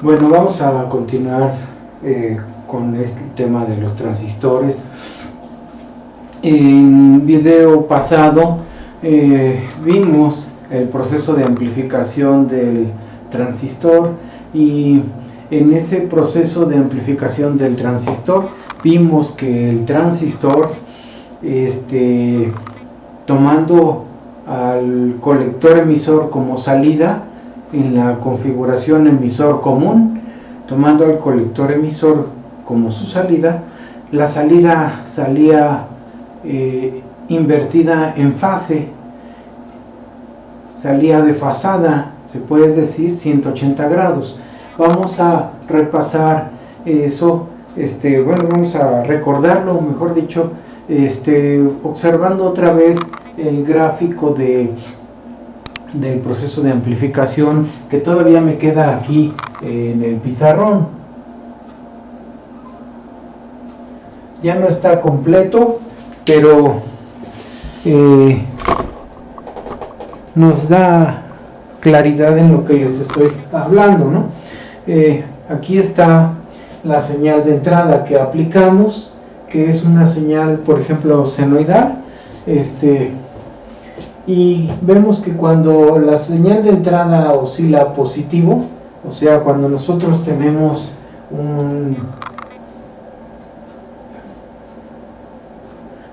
Bueno, vamos a continuar con este tema de los transistores. En video pasado vimos el proceso de amplificación del transistor, y en ese proceso de amplificación del transistor vimos que el transistor, tomando al colector emisor como salida en la configuración emisor común, tomando al colector emisor como su salida, la salida salía invertida en fase, salía desfasada, se puede decir 180 grados. Vamos a repasar eso, vamos a recordarlo, mejor dicho, observando otra vez el gráfico del proceso de amplificación, que todavía me queda aquí en el pizarrón. Ya no está completo, pero nos da claridad en lo que les estoy hablando, ¿no? Aquí está la señal de entrada que aplicamos, que es una señal, por ejemplo, senoidal, y vemos que cuando la señal de entrada oscila positivo, o sea, cuando nosotros tenemos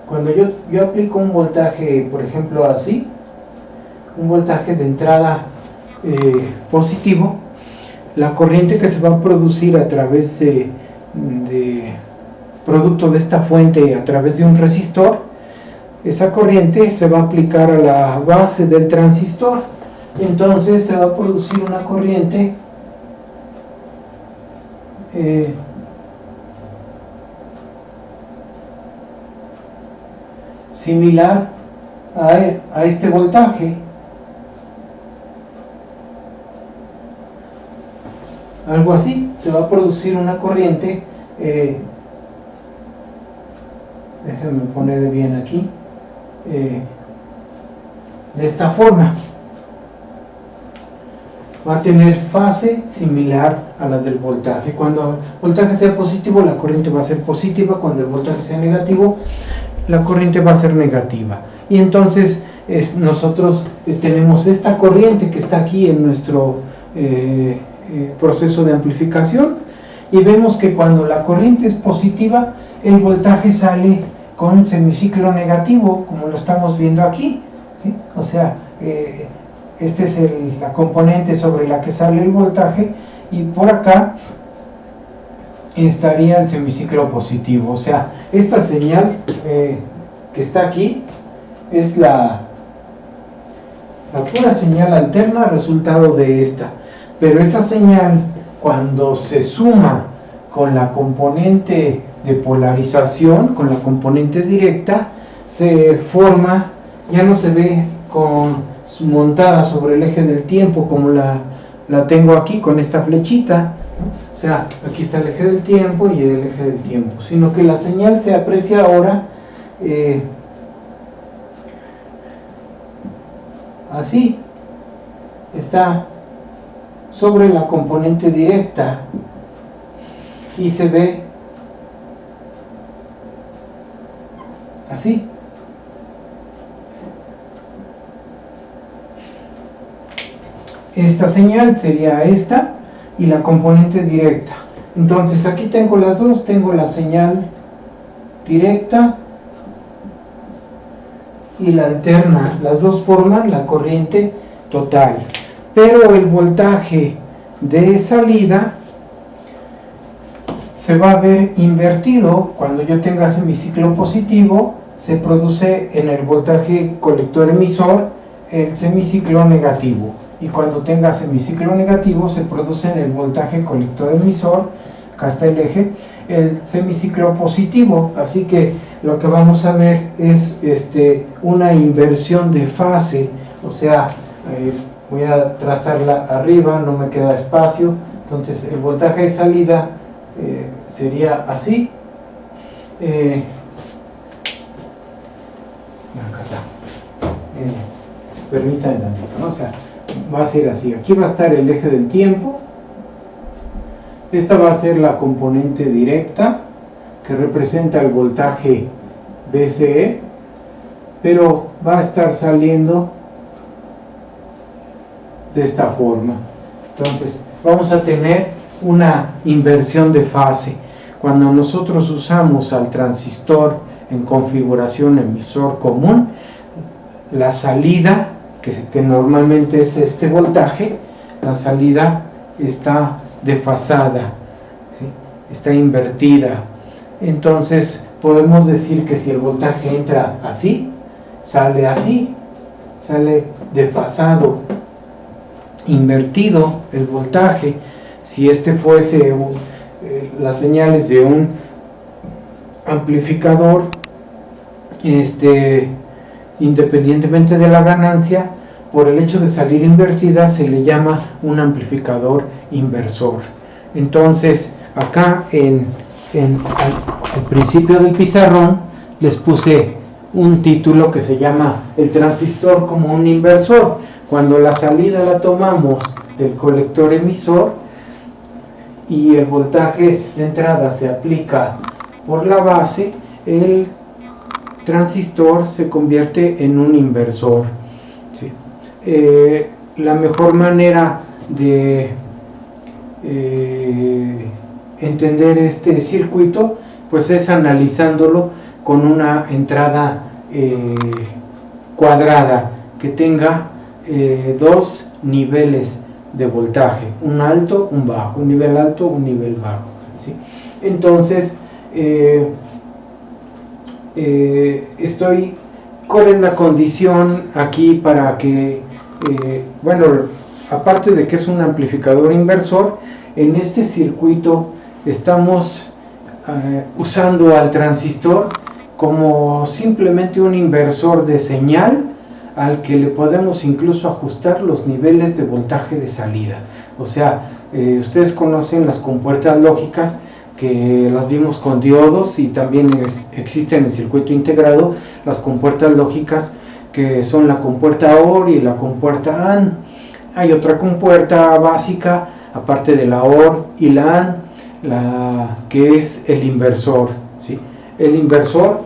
cuando yo aplico un voltaje, por ejemplo así, un voltaje de entrada positivo, la corriente que se va a producir a través de producto de esta fuente a través de un resistor, esa corriente se va a aplicar a la base del transistor. Entonces se va a producir una corriente similar a este voltaje. Algo así, se va a producir una corriente, déjenme poner bien aquí, de esta forma. Va a tener fase similar a la del voltaje. Cuando el voltaje sea positivo, la corriente va a ser positiva; cuando el voltaje sea negativo, la corriente va a ser negativa. Y entonces nosotros tenemos esta corriente que está aquí en nuestro proceso de amplificación, y vemos que cuando la corriente es positiva, el voltaje sale con semiciclo negativo, como lo estamos viendo aquí, ¿sí? O sea, esta es la componente sobre la que sale el voltaje, y por acá estaría el semiciclo positivo. O sea, esta señal que está aquí es la pura señal alterna resultado de esta. Pero esa señal, cuando se suma con la componente de polarización, con la componente directa, se forma, ya no se ve montada sobre el eje del tiempo como la tengo aquí con esta flechita, ¿no? O sea, aquí está el eje del tiempo y el eje del tiempo, sino que la señal se aprecia ahora así, está sobre la componente directa y se ve así. Esta señal sería esta y la componente directa. Entonces aquí tengo las dos, tengo la señal directa y la alterna. Las dos forman la corriente total. Pero el voltaje de salida se va a ver invertido. Cuando yo tenga semiciclo positivo, se produce en el voltaje colector emisor el semiciclo negativo, y cuando tenga semiciclo negativo se produce en el voltaje colector emisor, acá está el eje, el semiciclo positivo. Así que lo que vamos a ver es una inversión de fase. O sea, voy a trazarla arriba, no me queda espacio, entonces el voltaje de salida sería así. Acá está. Permítanme tantito, ¿no? O sea, va a ser así. Aquí va a estar el eje del tiempo, Esta va a ser la componente directa que representa el voltaje VCE, pero va a estar saliendo de esta forma. Entonces vamos a tener una inversión de fase. Cuando nosotros usamos al transistor en configuración emisor común, la salida, que normalmente es este voltaje, la salida está desfasada, ¿sí? Está invertida. Entonces podemos decir que si el voltaje entra así, sale desfasado, invertido el voltaje. Si este fuese las señales de un amplificador, independientemente de la ganancia, por el hecho de salir invertida se le llama un amplificador inversor. Entonces acá al principio del pizarrón les puse un título que se llama el transistor como un inversor. Cuando la salida la tomamos del colector emisor y el voltaje de entrada se aplica por la base, el transistor se convierte en un inversor, ¿sí? La mejor manera de entender este circuito pues es analizándolo con una entrada cuadrada que tenga dos niveles de voltaje, un alto, un bajo, un nivel alto, un nivel bajo, ¿sí? Entonces ¿cuál es la condición aquí para que, bueno, aparte de que es un amplificador inversor, en este circuito estamos usando al transistor como simplemente un inversor de señal al que le podemos incluso ajustar los niveles de voltaje de salida. O sea, ustedes conocen las compuertas lógicas, que las vimos con diodos, y también existe en el circuito integrado las compuertas lógicas, que son la compuerta OR y la compuerta AND. Hay otra compuerta básica aparte de la OR y la AND, que es el inversor, ¿sí? El inversor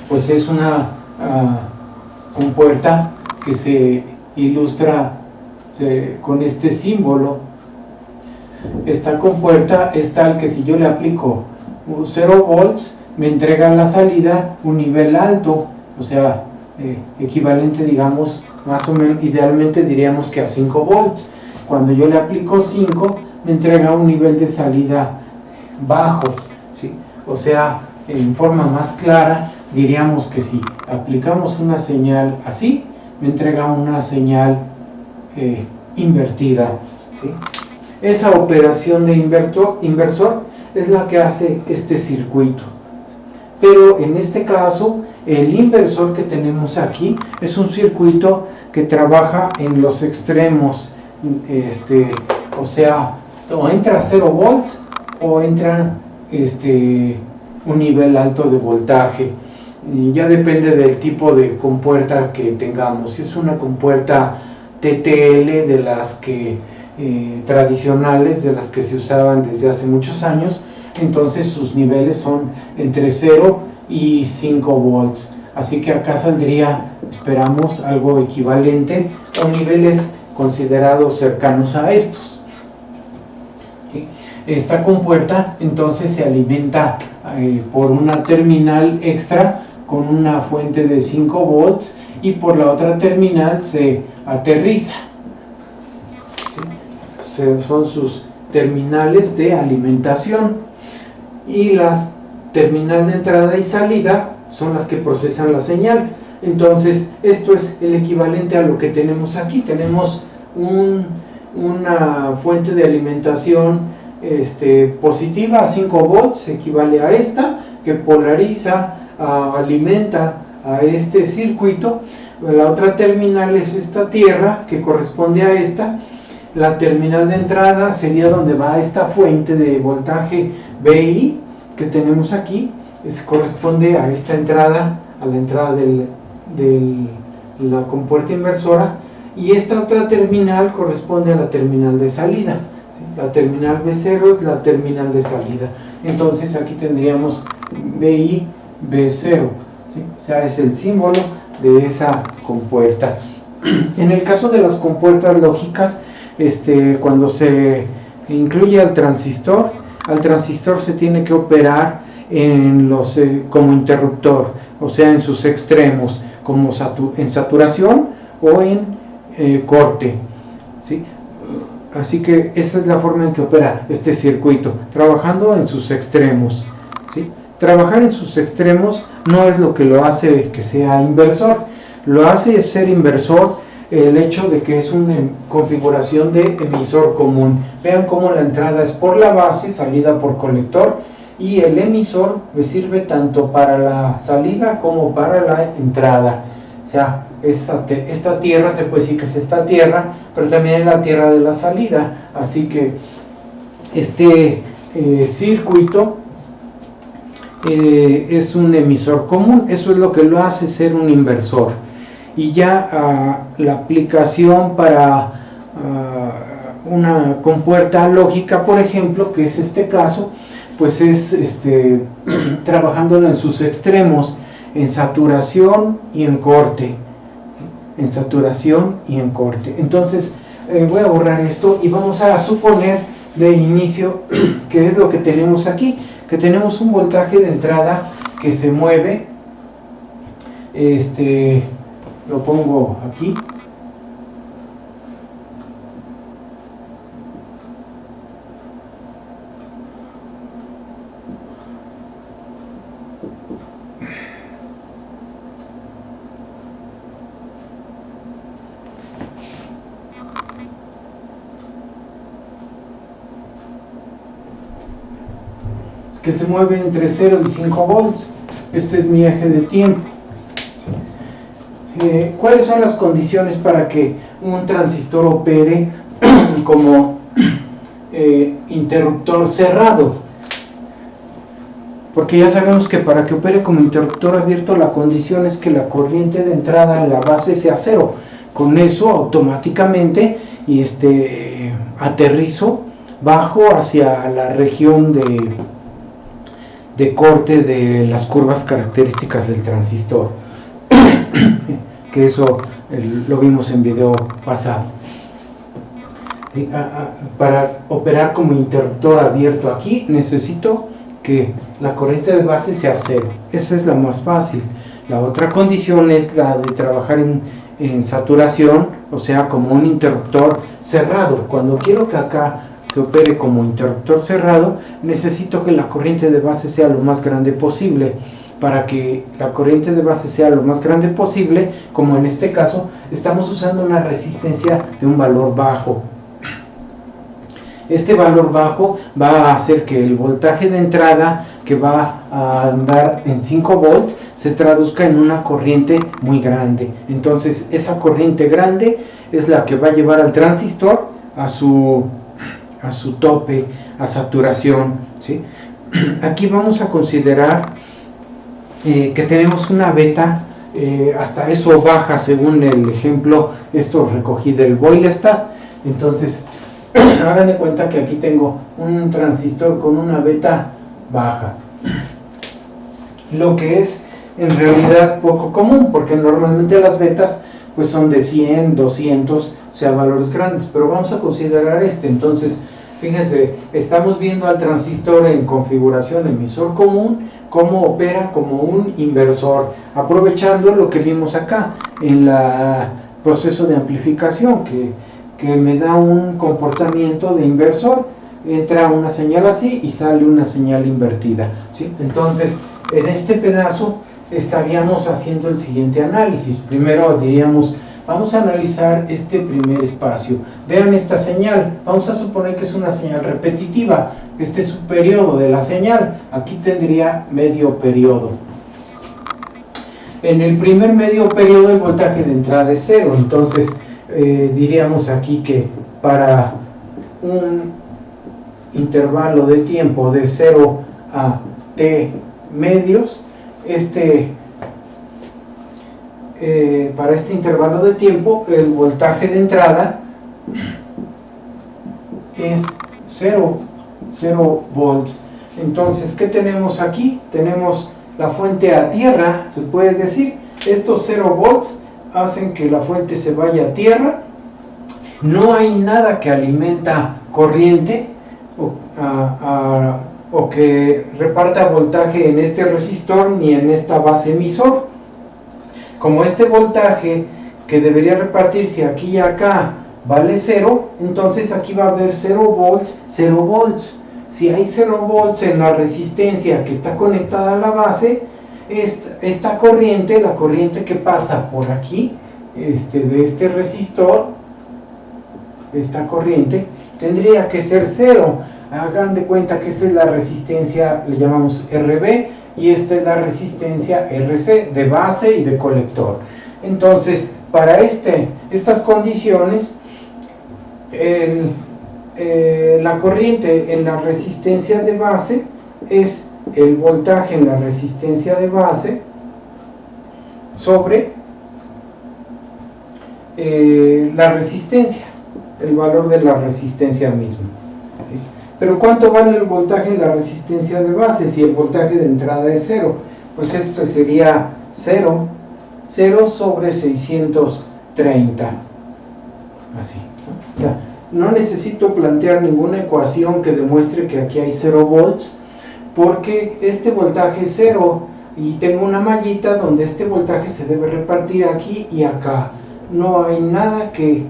pues es una compuerta que se ilustra con este símbolo. Esta compuerta es tal que si yo le aplico 0 volts, me entrega en la salida un nivel alto, o sea, equivalente, digamos, más o menos, idealmente diríamos que a 5 volts. Cuando yo le aplico 5, me entrega un nivel de salida bajo, ¿sí? O sea, en forma más clara, diríamos que si aplicamos una señal así, me entrega una señal invertida, ¿sí? Esa operación de inversor es la que hace este circuito. Pero en este caso, el inversor que tenemos aquí es un circuito que trabaja en los extremos, o sea, o entra 0 volts o entra un nivel alto de voltaje. Y ya depende del tipo de compuerta que tengamos. Si es una compuerta TTL, de las que tradicionales, de las que se usaban desde hace muchos años, entonces sus niveles son entre 0 y 5 volts. Así que acá saldría, esperamos, algo equivalente o niveles considerados cercanos a estos. Esta compuerta entonces se alimenta por una terminal extra con una fuente de 5 volts y por la otra terminal se aterriza. Son sus terminales de alimentación, y las terminales de entrada y salida son las que procesan la señal. Entonces esto es el equivalente a lo que tenemos aquí. Tenemos una fuente de alimentación positiva a 5 volts, equivale a esta, que polariza, alimenta a este circuito. La otra terminal es esta tierra, que corresponde a esta. La terminal de entrada sería donde va esta fuente de voltaje VI que tenemos aquí, corresponde a esta entrada, a la entrada de la compuerta inversora, y esta otra terminal corresponde a la terminal de salida, ¿sí? la terminal B0 es la terminal de salida. Entonces aquí tendríamos BI B0, ¿sí? O sea, es el símbolo de esa compuerta. En el caso de las compuertas lógicas, cuando se incluye al transistor se tiene que operar como interruptor, o sea, en sus extremos, como en saturación o en corte, ¿sí? Así que esa es la forma en que opera este circuito, trabajando en sus extremos, ¿sí? Trabajar en sus extremos no es lo que lo hace que sea inversor, lo hace ser inversor el hecho de que es una configuración de emisor común. Vean cómo la entrada es por la base, salida por colector, y el emisor me sirve tanto para la salida como para la entrada. O sea, esta tierra se puede decir que es esta tierra, pero también es la tierra de la salida. Así que este circuito es un emisor común, eso es lo que lo hace ser un inversor. Y ya la aplicación para una compuerta lógica, por ejemplo, que es este caso, pues es trabajándolo en sus extremos, en saturación y en corte, entonces voy a borrar esto y vamos a suponer de inicio que es lo que tenemos aquí, que tenemos un voltaje de entrada que se mueve, lo pongo aquí, que se mueve entre 0 y 5 volts. Este es mi eje de tiempo. ¿Cuáles son las condiciones para que un transistor opere como interruptor cerrado? Porque ya sabemos que para que opere como interruptor abierto, la condición es que la corriente de entrada en la base sea 0. Con eso automáticamente aterrizo, bajo hacia la región de corte de las curvas características del transistor, que eso lo vimos en video pasado. Para operar como interruptor abierto aquí necesito que la corriente de base sea 0, esa es la más fácil. La otra condición es la de trabajar en saturación, o sea, como un interruptor cerrado. Cuando quiero que acá se opere como interruptor cerrado, necesito que la corriente de base sea lo más grande posible. Para que la corriente de base sea lo más grande posible, como en este caso, estamos usando una resistencia de un valor bajo. Este valor bajo va a hacer que el voltaje de entrada, que va a andar en 5 volts, se traduzca en una corriente muy grande. Entonces esa corriente grande es la que va a llevar al transistor a su tope, a saturación, ¿sí? Aquí vamos a considerar que tenemos una beta, hasta eso baja según el ejemplo, esto recogí del Boylestad. Entonces hagan de cuenta que aquí tengo un transistor con una beta baja, lo que es en realidad poco común, porque normalmente las betas pues son de 100, 200, o sea, valores grandes, pero vamos a considerar entonces fíjense, estamos viendo al transistor en configuración emisor común, cómo opera como un inversor, aprovechando lo que vimos acá en el proceso de amplificación, que me da un comportamiento de inversor. Entra una señal así y sale una señal invertida, ¿sí? Entonces en este pedazo estaríamos haciendo el siguiente análisis. Primero diríamos, vamos a analizar este primer espacio. Vean esta señal, vamos a suponer que es una señal repetitiva. Este es un periodo de la señal, aquí tendría medio periodo. En el primer medio periodo el voltaje de entrada es 0, entonces diríamos aquí que para un intervalo de tiempo de 0 a t medios, para este intervalo de tiempo el voltaje de entrada es 0 volts. Entonces, ¿qué tenemos aquí? Tenemos la fuente a tierra, se puede decir. Estos 0 volts hacen que la fuente se vaya a tierra. No hay nada que alimenta corriente o que reparta voltaje en este resistor ni en esta base emisor. Como este voltaje que debería repartirse aquí y acá vale 0, entonces aquí va a haber 0 volts, 0 volts. Si hay 0 volts en la resistencia que está conectada a la base, esta corriente, la corriente que pasa por aquí, de este resistor, esta corriente, tendría que ser 0. Hagan de cuenta que esta es la resistencia, le llamamos RB, y esta es la resistencia RC, de base y de colector. Entonces, para estas condiciones, la corriente en la resistencia de base es el voltaje en la resistencia de base sobre la resistencia, el valor de la resistencia misma. Pero ¿cuánto vale el voltaje en la resistencia de base si el voltaje de entrada es 0? Pues esto sería 0 sobre 630, así, ¿no? Ya, no necesito plantear ninguna ecuación que demuestre que aquí hay 0 volts, porque este voltaje es 0 y tengo una mallita donde este voltaje se debe repartir aquí y acá. No hay nada que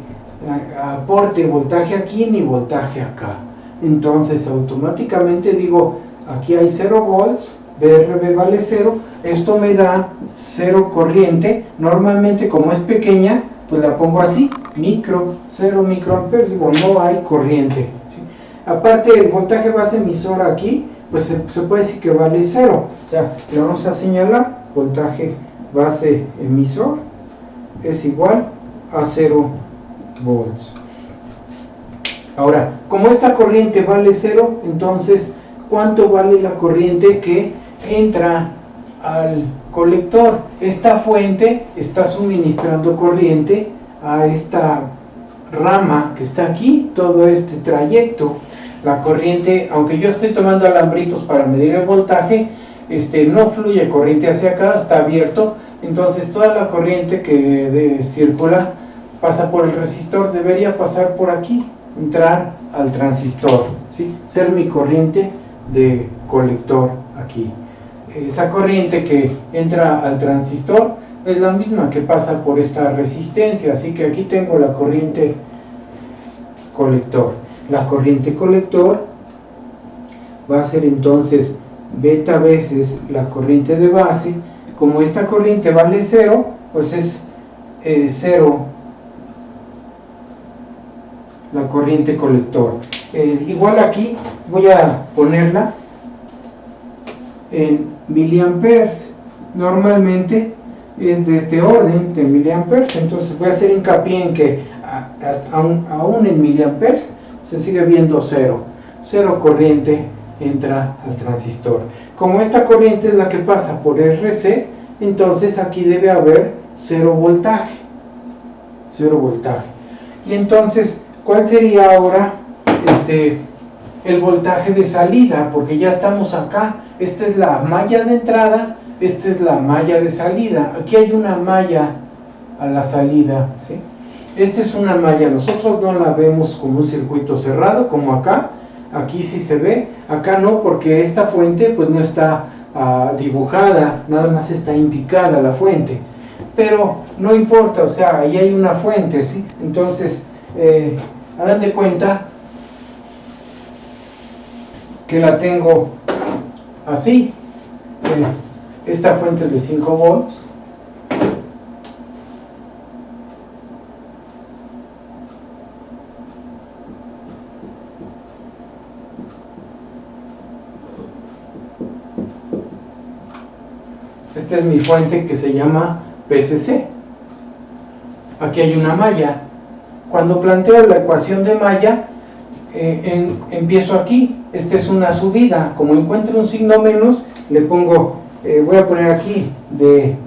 aporte voltaje aquí ni voltaje acá. Entonces automáticamente digo, aquí hay 0 volts, VRB vale 0, esto me da 0 corriente. Normalmente, como es pequeña, pues la pongo así, 0 microamperes, digo, no hay corriente, ¿sí? Aparte, el voltaje base emisor aquí, pues se puede decir que vale 0, o sea, le vamos a señalar, voltaje base emisor es igual a 0 volts. Ahora, como esta corriente vale 0, entonces, ¿cuánto vale la corriente que entra al colector? Esta fuente está suministrando corriente a esta rama que está aquí, todo este trayecto. La corriente, aunque yo estoy tomando alambritos para medir el voltaje, no fluye corriente hacia acá, está abierto. Entonces toda la corriente que circula pasa por el resistor, debería pasar por aquí, entrar al transistor, ¿sí? Ser mi corriente de colector aquí. Esa corriente que entra al transistor es la misma que pasa por esta resistencia, así que aquí tengo la corriente colector. La corriente colector va a ser entonces beta veces la corriente de base. Como esta corriente vale 0, pues es 0 la corriente colector. Igual aquí voy a ponerla en miliamperes. Normalmente es de este orden de miliamperes, entonces voy a hacer hincapié en que aún en miliamperes se sigue viendo 0 corriente entra al transistor. Como esta corriente es la que pasa por RC, entonces aquí debe haber 0 voltaje. Y entonces, ¿cuál sería ahora el voltaje de salida? Porque ya estamos acá. Esta es la malla de entrada, esta es la malla de salida. Aquí hay una malla a la salida, ¿sí? Esta es una malla, nosotros no la vemos como un circuito cerrado, como acá. Aquí sí se ve, acá no, porque esta fuente pues no está dibujada, nada más está indicada la fuente. Pero no importa, o sea, ahí hay una fuente, ¿sí? Entonces, hagan de cuenta que la tengo así. Esta fuente es de 5 volts. Esta es mi fuente que se llama PCC. Aquí hay una malla. Cuando planteo la ecuación de malla, empiezo aquí. Esta es una subida. Como encuentro un signo menos, le pongo, voy a poner aquí de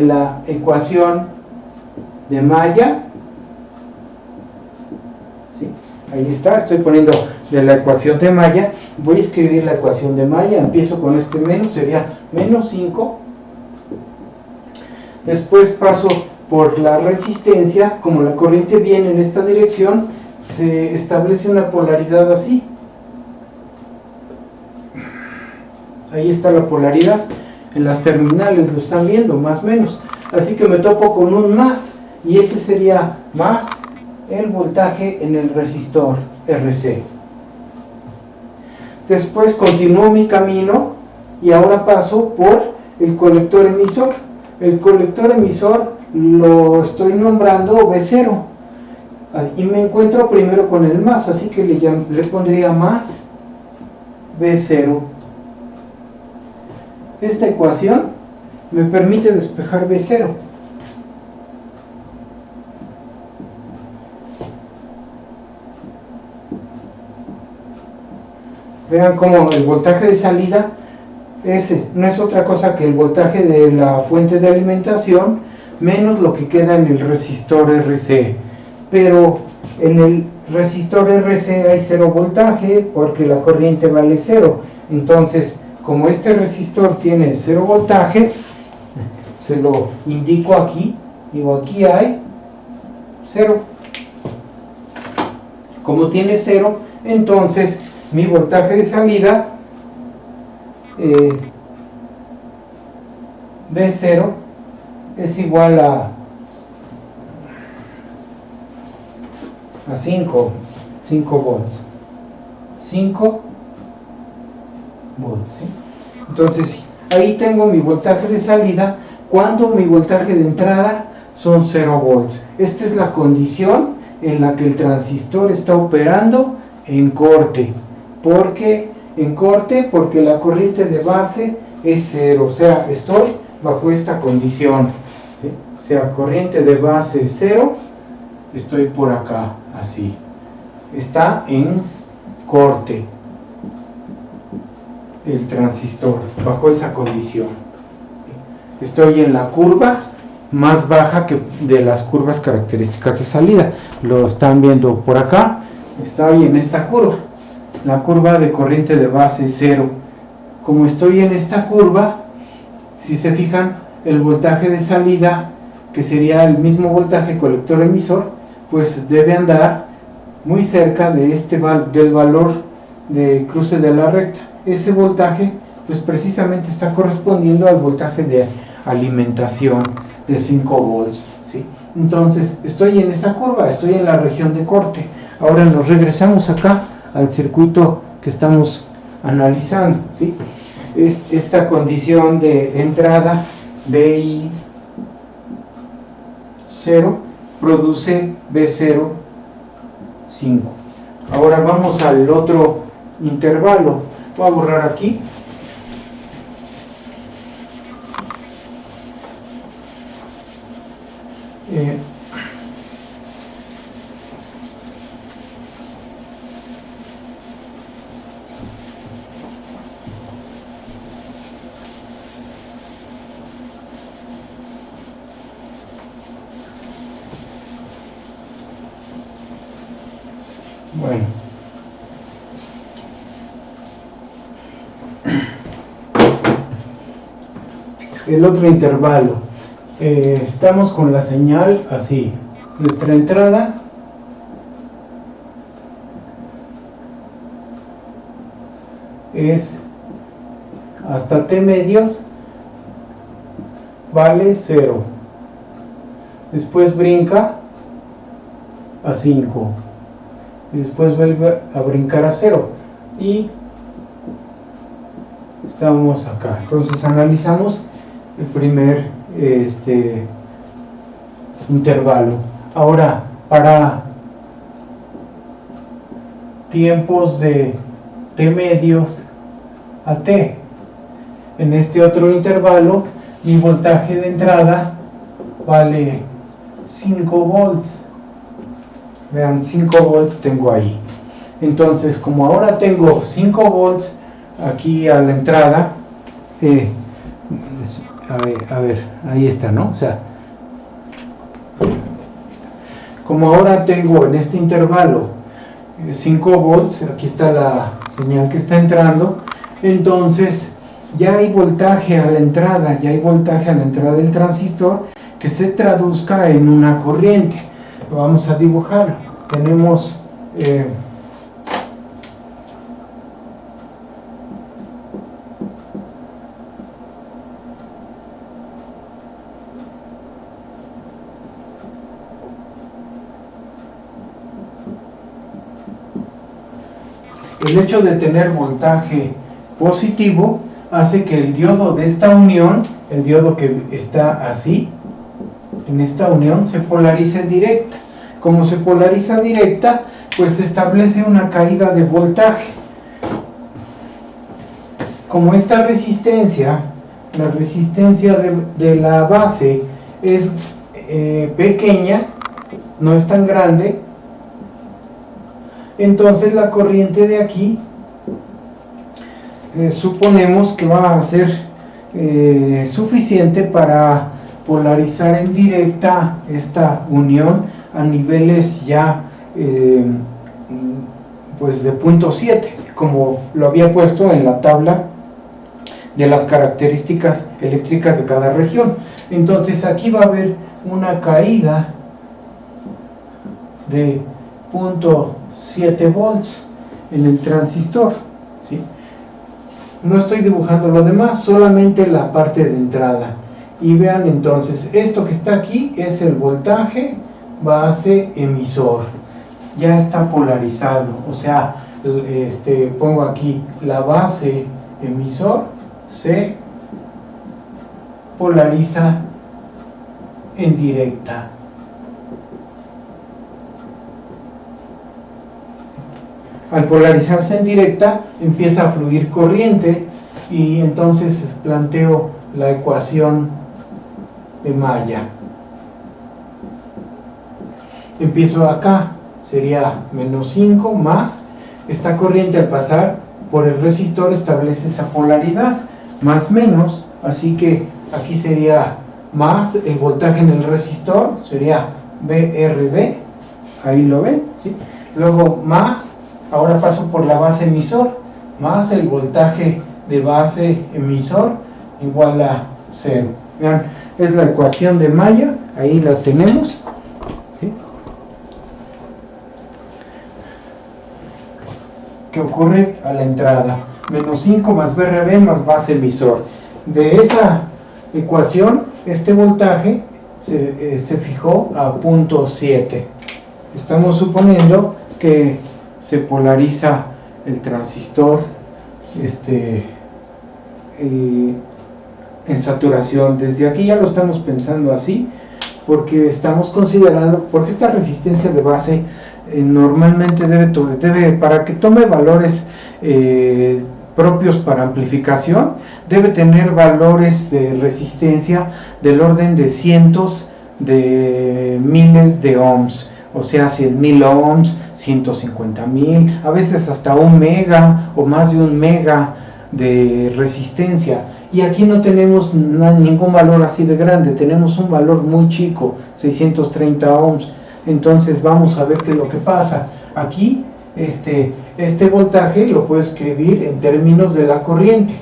la ecuación de malla ahí está, estoy poniendo de la ecuación de malla. Voy a escribir la ecuación de malla, empiezo con este menos, sería menos 5. Después paso por la resistencia, como la corriente viene en esta dirección, se establece una polaridad así. Ahí está la polaridad, en las terminales lo están viendo, más o menos. Así que me topo con un más, y ese sería más el voltaje en el resistor RC. Después continúo mi camino y ahora paso por el colector emisor. El colector emisor lo estoy nombrando V0 y me encuentro primero con el más, así que le pondría más V0. Esta ecuación me permite despejar V0. Vean cómo el voltaje de salida ese no es otra cosa que el voltaje de la fuente de alimentación menos lo que queda en el resistor RC. Pero en el resistor RC hay 0 voltaje porque la corriente vale 0. Entonces, como este resistor tiene 0 voltaje, se lo indico aquí, digo aquí hay 0. Como tiene 0, entonces mi voltaje de salida V0 es igual a 5 volts. 5 volts, ¿sí? Entonces ahí tengo mi voltaje de salida cuando mi voltaje de entrada son 0 volts. Esta es la condición en la que el transistor está operando en corte. Porque la corriente de base es 0, o sea, estoy bajo esta condición, ¿sí? O sea, corriente de base 0, estoy por acá, así, está en corte el transistor, bajo esa condición. Estoy en la curva más baja que de las curvas características de salida, lo están viendo por acá, estoy en esta curva. La curva de corriente de base 0. Como estoy en esta curva, si se fijan, el voltaje de salida, que sería el mismo voltaje colector emisor, pues debe andar muy cerca de del valor de cruce de la recta. Ese voltaje, pues precisamente está correspondiendo al voltaje de alimentación de 5 volts, ¿sí? Entonces, estoy en esa curva, estoy en la región de corte. Ahora nos regresamos acá al circuito que estamos analizando, ¿sí? Esta condición de entrada BI 0 produce B0 5. Ahora vamos al otro intervalo. Voy a borrar aquí. Bueno, el otro intervalo, estamos con la señal así, nuestra entrada es hasta T medios vale 0, después brinca a 5, después vuelve a brincar a 0 y estamos acá. Entonces analizamos el primer intervalo. Ahora, para tiempos de T medios a T, en este otro intervalo mi voltaje de entrada vale 5 volts. Vean, 5 volts tengo ahí. Entonces, como ahora tengo 5 volts aquí a la entrada, a ver, ahí está, ¿no? O sea, como ahora tengo en este intervalo 5 volts, aquí está la señal que está entrando, entonces ya hay voltaje a la entrada, del transistor que se traduzca en una corriente. Vamos a dibujarlo. Tenemos el hecho de tener voltaje positivo hace que el diodo de esta unión, el diodo que está así, en esta unión, se polarice directa. Como se polariza directa, pues se establece una caída de voltaje. Como esta resistencia, la resistencia de la base es pequeña, no es tan grande, entonces la corriente de aquí suponemos que va a ser suficiente para polarizar en directa esta unión a niveles ya pues de 0.7, como lo había puesto en la tabla de las características eléctricas de cada región. Entonces aquí va a haber una caída de 0.7 volts en el transistor, ¿sí? No estoy dibujando lo demás, solamente la parte de entrada. Y vean entonces, esto que está aquí es el voltaje base emisor. Ya está polarizado, o sea, pongo aquí la base emisor se polariza en directa. Al polarizarse en directa empieza a fluir corriente y entonces planteo la ecuación de Maya. Empiezo acá, sería -5 más, esta corriente al pasar por el resistor establece esa polaridad, más menos, así que aquí sería más el voltaje en el resistor, sería VRB, ahí lo ven, ¿sí? Luego más, ahora paso por la base emisor, más el voltaje de base emisor igual a 0. Vean, es la ecuación de Maya, ahí la tenemos, ¿sí? ¿Qué ocurre a la entrada? -5 más VRB más base emisor. De esa ecuación, este voltaje se fijó a 0.7. Estamos suponiendo que se polariza el transistor en saturación. Desde aquí ya lo estamos pensando así, porque estamos considerando, porque esta resistencia de base normalmente debe, para que tome valores propios para amplificación, debe tener valores de resistencia del orden de cientos de miles de ohms, o sea, 100.000 ohms, 150.000, a veces hasta 1 mega o más de 1 mega de resistencia. Y aquí no tenemos ningún valor así de grande, tenemos un valor muy chico, 630 ohms. Entonces vamos a ver qué es lo que pasa. Aquí este voltaje lo puedo escribir en términos de la corriente.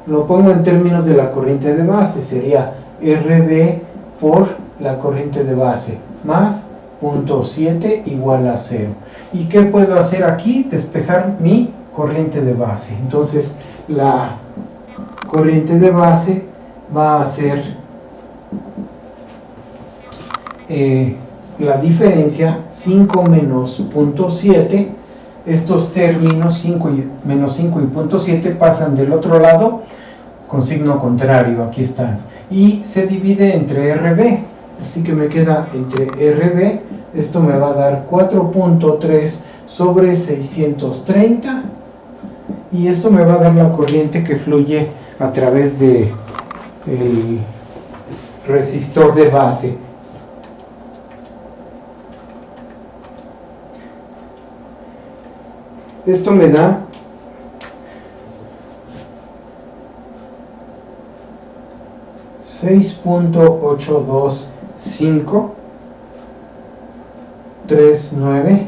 Lo pongo en términos de la corriente de base, sería RB por la corriente de base, más 0.7 igual a 0. ¿Y qué puedo hacer aquí? Despejar mi corriente de base. Entonces la corriente de base va a ser la diferencia 5 menos 0.7. Estos términos menos 5 y 0.7 pasan del otro lado con signo contrario, aquí están, y se divide entre RB, así que me queda entre RB, esto me va a dar 4.3 sobre 630, y esto me va a dar la corriente que fluye a través de el resistor de base. Esto me da 6.82539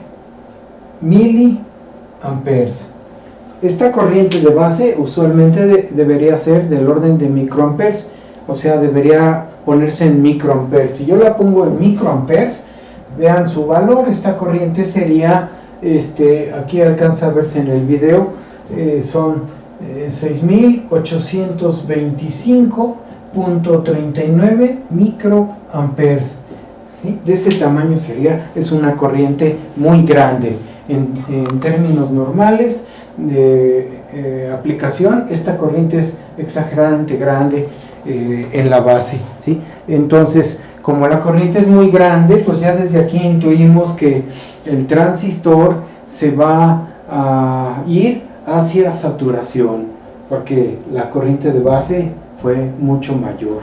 miliamperes. Esta corriente de base usualmente debería ser del orden de microamperes, o sea, debería ponerse en microamperes. Si yo la pongo en microamperes, vean su valor. Esta corriente sería, aquí alcanza a verse en el video, son 6825.39 microamperes. ¿Sí? De ese tamaño es una corriente muy grande. En términos normales de aplicación, esta corriente es exageradamente grande en la base, ¿sí? Entonces, como la corriente es muy grande, pues ya desde aquí intuimos que el transistor se va a ir hacia saturación, porque la corriente de base fue mucho mayor.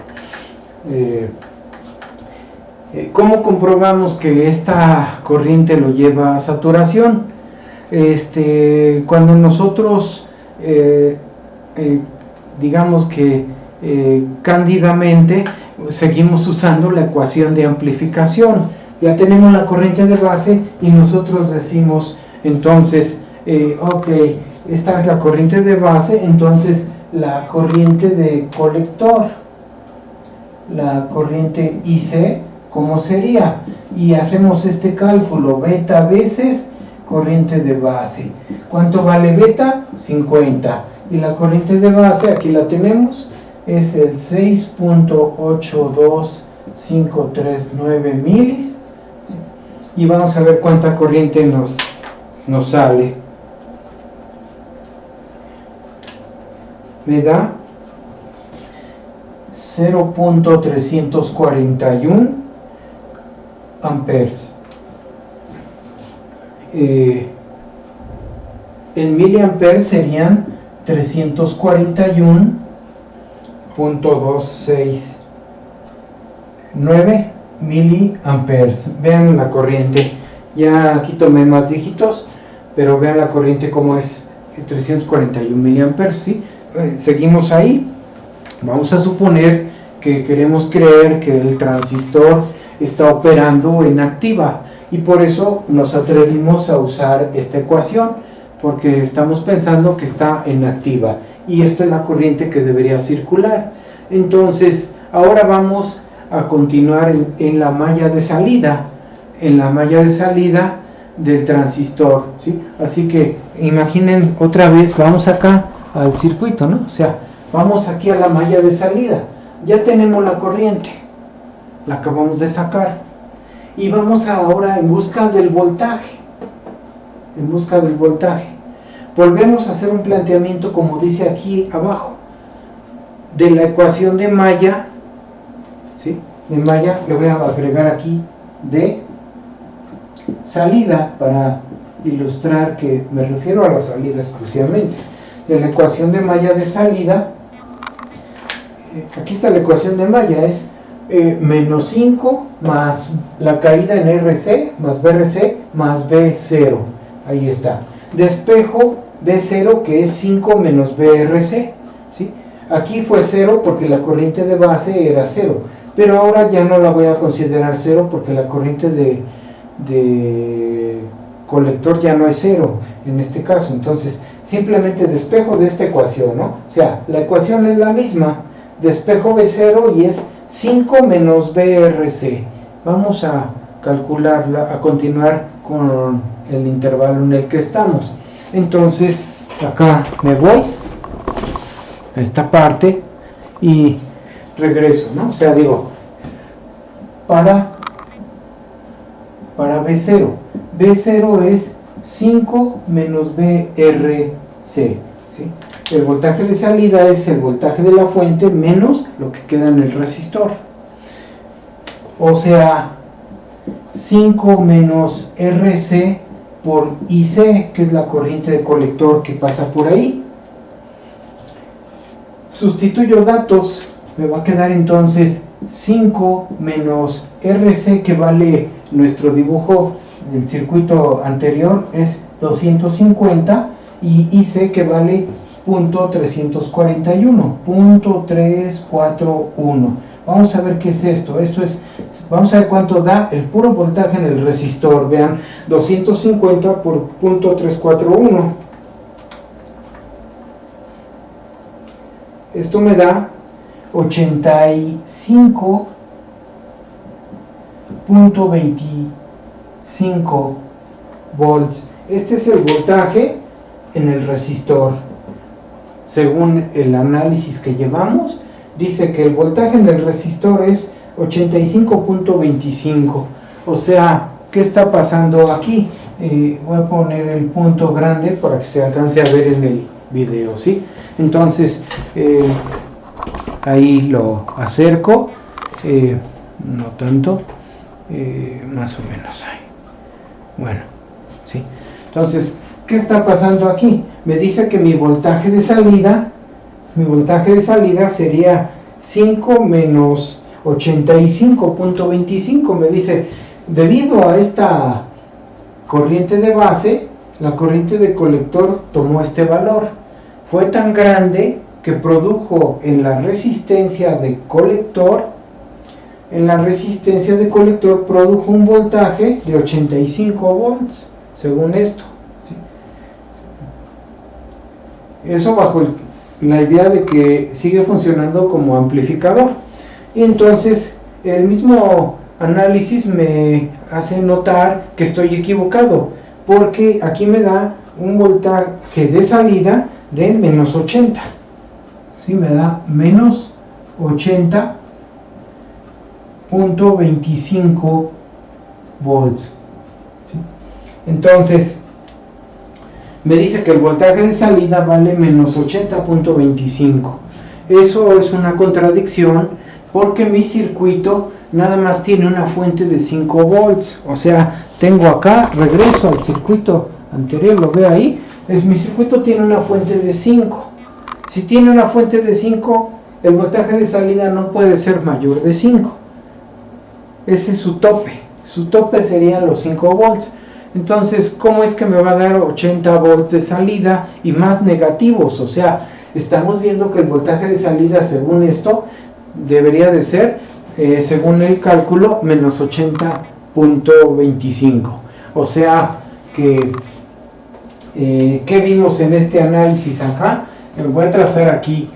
¿Cómo comprobamos que esta corriente lo lleva a saturación? Cuando nosotros digamos que cándidamente seguimos usando la ecuación de amplificación, ya tenemos la corriente de base y nosotros decimos entonces, ok, esta es la corriente de base, entonces la corriente de colector, la corriente IC, ¿cómo sería? Y hacemos este cálculo, beta veces corriente de base. ¿Cuánto vale beta? 50. Y la corriente de base, aquí la tenemos, es el 6.82539 milis. Y vamos a ver cuánta corriente nos sale. Me da 0.341 amperes. En miliamperes serían 341.269 miliamperes. Vean la corriente, ya aquí tomé más dígitos, pero vean la corriente como es, 341 miliamperes, ¿sí? Seguimos ahí. Vamos a suponer que queremos creer que el transistor está operando en activa, y por eso nos atrevimos a usar esta ecuación, porque estamos pensando que está en activa y esta es la corriente que debería circular. Entonces ahora vamos a continuar en la malla de salida, del transistor, ¿sí? Así que imaginen otra vez, vamos acá al circuito, ¿no? O sea, vamos aquí a la malla de salida, ya tenemos la corriente, la acabamos de sacar, y vamos ahora en busca del voltaje. Volvemos a hacer un planteamiento como dice aquí abajo, de la ecuación de malla, ¿sí? De malla, le voy a agregar aquí de salida para ilustrar que me refiero a la salida exclusivamente. De la ecuación de malla de salida, aquí está la ecuación de malla, es menos 5 más la caída en RC más BRC más B0, ahí está. Despejo B0 que es 5 menos BRC, ¿sí? Aquí fue 0 porque la corriente de base era 0, pero ahora ya no la voy a considerar 0 porque la corriente de colector ya no es 0 en este caso. Entonces simplemente despejo de esta ecuación, ¿no? O sea, la ecuación es la misma, despejo B0 y es 5 menos BRC. Vamos a calcularla, a continuar con el intervalo en el que estamos. Entonces acá me voy a esta parte y regreso, ¿no? O sea, digo, para B0 es 5 menos BRC, ¿sí? El voltaje de salida es el voltaje de la fuente menos lo que queda en el resistor, o sea, 5 menos RC por IC, que es la corriente de colector que pasa por ahí. Sustituyo datos, me va a quedar entonces 5 menos RC, que vale nuestro dibujo del circuito anterior, es 250, y IC que vale .341, .341. Vamos a ver qué es esto. Vamos a ver cuánto da el puro voltaje en el resistor. Vean, 250 por .341. Esto me da 85.25 volts. Este es el voltaje en el resistor. Según el análisis que llevamos, dice que el voltaje en el resistor es 85.25. O sea, ¿qué está pasando aquí? Voy a poner el punto grande para que se alcance a ver en el video, ¿sí? Entonces, ahí lo acerco, no tanto, más o menos ahí. Bueno, ¿sí? Entonces, ¿qué está pasando aquí? Me dice que mi voltaje de salida sería 5 menos 85.25. Me dice, debido a esta corriente de base, la corriente de colector tomó este valor. Fue tan grande que produjo en la resistencia de colector, produjo un voltaje de 85 volts, según esto. Eso bajo la idea de que sigue funcionando como amplificador. Y entonces el mismo análisis me hace notar que estoy equivocado, porque aquí me da un voltaje de salida de menos 80. ¿Sí? Me da menos 80.25 volts. ¿Sí? Entonces me dice que el voltaje de salida vale menos 80.25. Eso es una contradicción, porque mi circuito nada más tiene una fuente de 5 volts. O sea, tengo acá, regreso al circuito anterior, lo veo ahí, mi circuito tiene una fuente de 5. Si tiene una fuente de 5, el voltaje de salida no puede ser mayor de 5. Ese es su tope. Su tope serían los 5 volts. Entonces, ¿cómo es que me va a dar 80 volts de salida y más negativos? O sea, estamos viendo que el voltaje de salida, según esto, debería de ser, según el cálculo, menos 80.25. O sea, que ¿qué vimos en este análisis acá? Voy a trazar aquí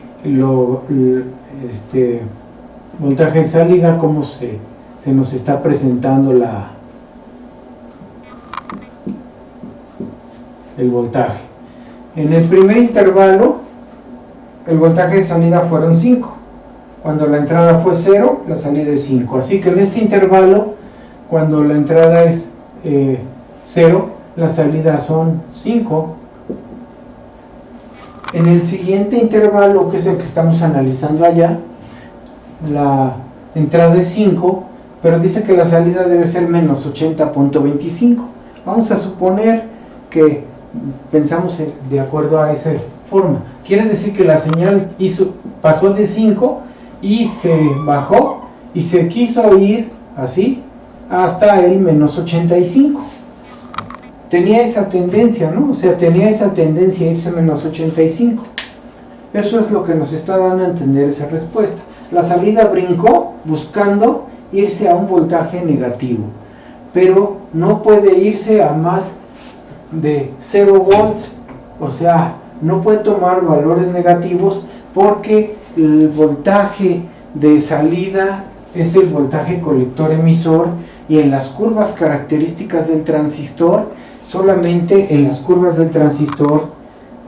voltaje de salida, cómo se nos está presentando el voltaje. En el primer intervalo, el voltaje de salida fueron 5. Cuando la entrada fue 0, la salida es 5. Así que en este intervalo, cuando la entrada es 0, la salida son 5. En el siguiente intervalo, que es el que estamos analizando allá, la entrada es 5, pero dice que la salida debe ser menos 80.25. Vamos a suponer que pensamos de acuerdo a esa forma. Quiere decir que la señal pasó de 5 y se bajó y se quiso ir así hasta el menos 85. Tenía esa tendencia, ¿no? O sea, tenía esa tendencia a irse a menos 85. Eso es lo que nos está dando a entender esa respuesta. La salida brincó buscando irse a un voltaje negativo, pero no puede irse a más de 0 volts, o sea, no puede tomar valores negativos, porque el voltaje de salida es el voltaje colector emisor, y en las curvas características del transistor, solamente en las curvas del transistor,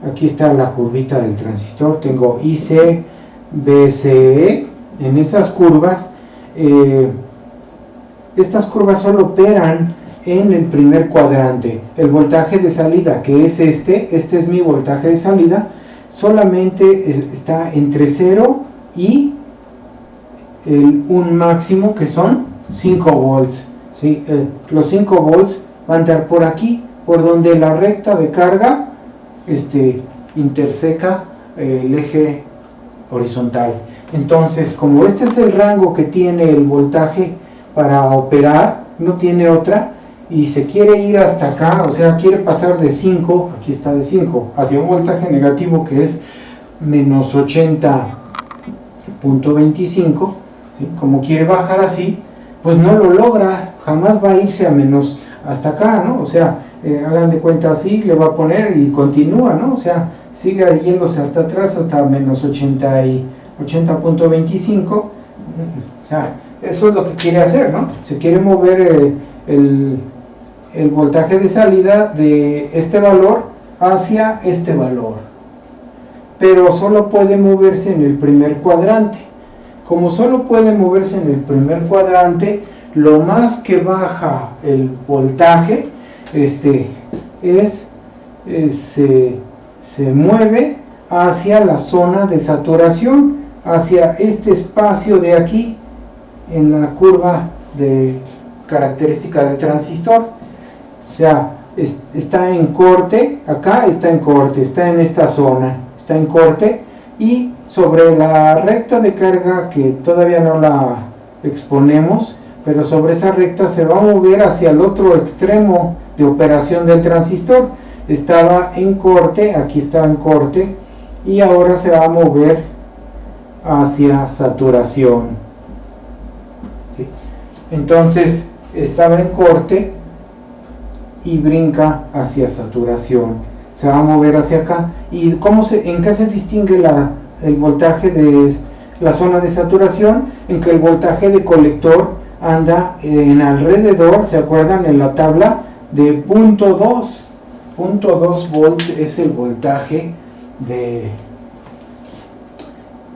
aquí está la curvita del transistor, tengo IC, BCE, en esas curvas, estas curvas solo operan en el primer cuadrante. El voltaje de salida, que es este es mi voltaje de salida, solamente está entre 0 y un máximo que son 5 volts. ¿Sí? Los 5 volts van a entrar por aquí, por donde la recta de carga interseca el eje horizontal. Entonces, como este es el rango que tiene el voltaje para operar, no tiene otra, y se quiere ir hasta acá, o sea, quiere pasar de 5, aquí está de 5, hacia un voltaje negativo que es menos 80.25, ¿sí? Como quiere bajar así, pues no lo logra, jamás va a irse a menos hasta acá, ¿no? O sea, hagan de cuenta así, le va a poner y continúa, ¿no? O sea, sigue yéndose hasta atrás hasta menos 80.25, o sea, eso es lo que quiere hacer, ¿no? Se quiere mover el voltaje de salida de este valor hacia este valor, pero solo puede moverse en el primer cuadrante. Como solo puede moverse en el primer cuadrante, lo más que baja el voltaje se mueve hacia la zona de saturación, hacia este espacio de aquí en la curva de característica del transistor. O sea, está en corte, acá está en corte, está en esta zona, está en corte, y sobre la recta de carga, que todavía no la exponemos, pero sobre esa recta se va a mover hacia el otro extremo de operación del transistor. Estaba en corte, aquí estaba en corte, y ahora se va a mover hacia saturación, ¿sí? Entonces estaba en corte y brinca hacia saturación, se va a mover hacia acá. ¿Y en qué se distingue el voltaje de la zona de saturación? En que el voltaje de colector anda en alrededor, ¿se acuerdan en la tabla? De 0.2 volts es el voltaje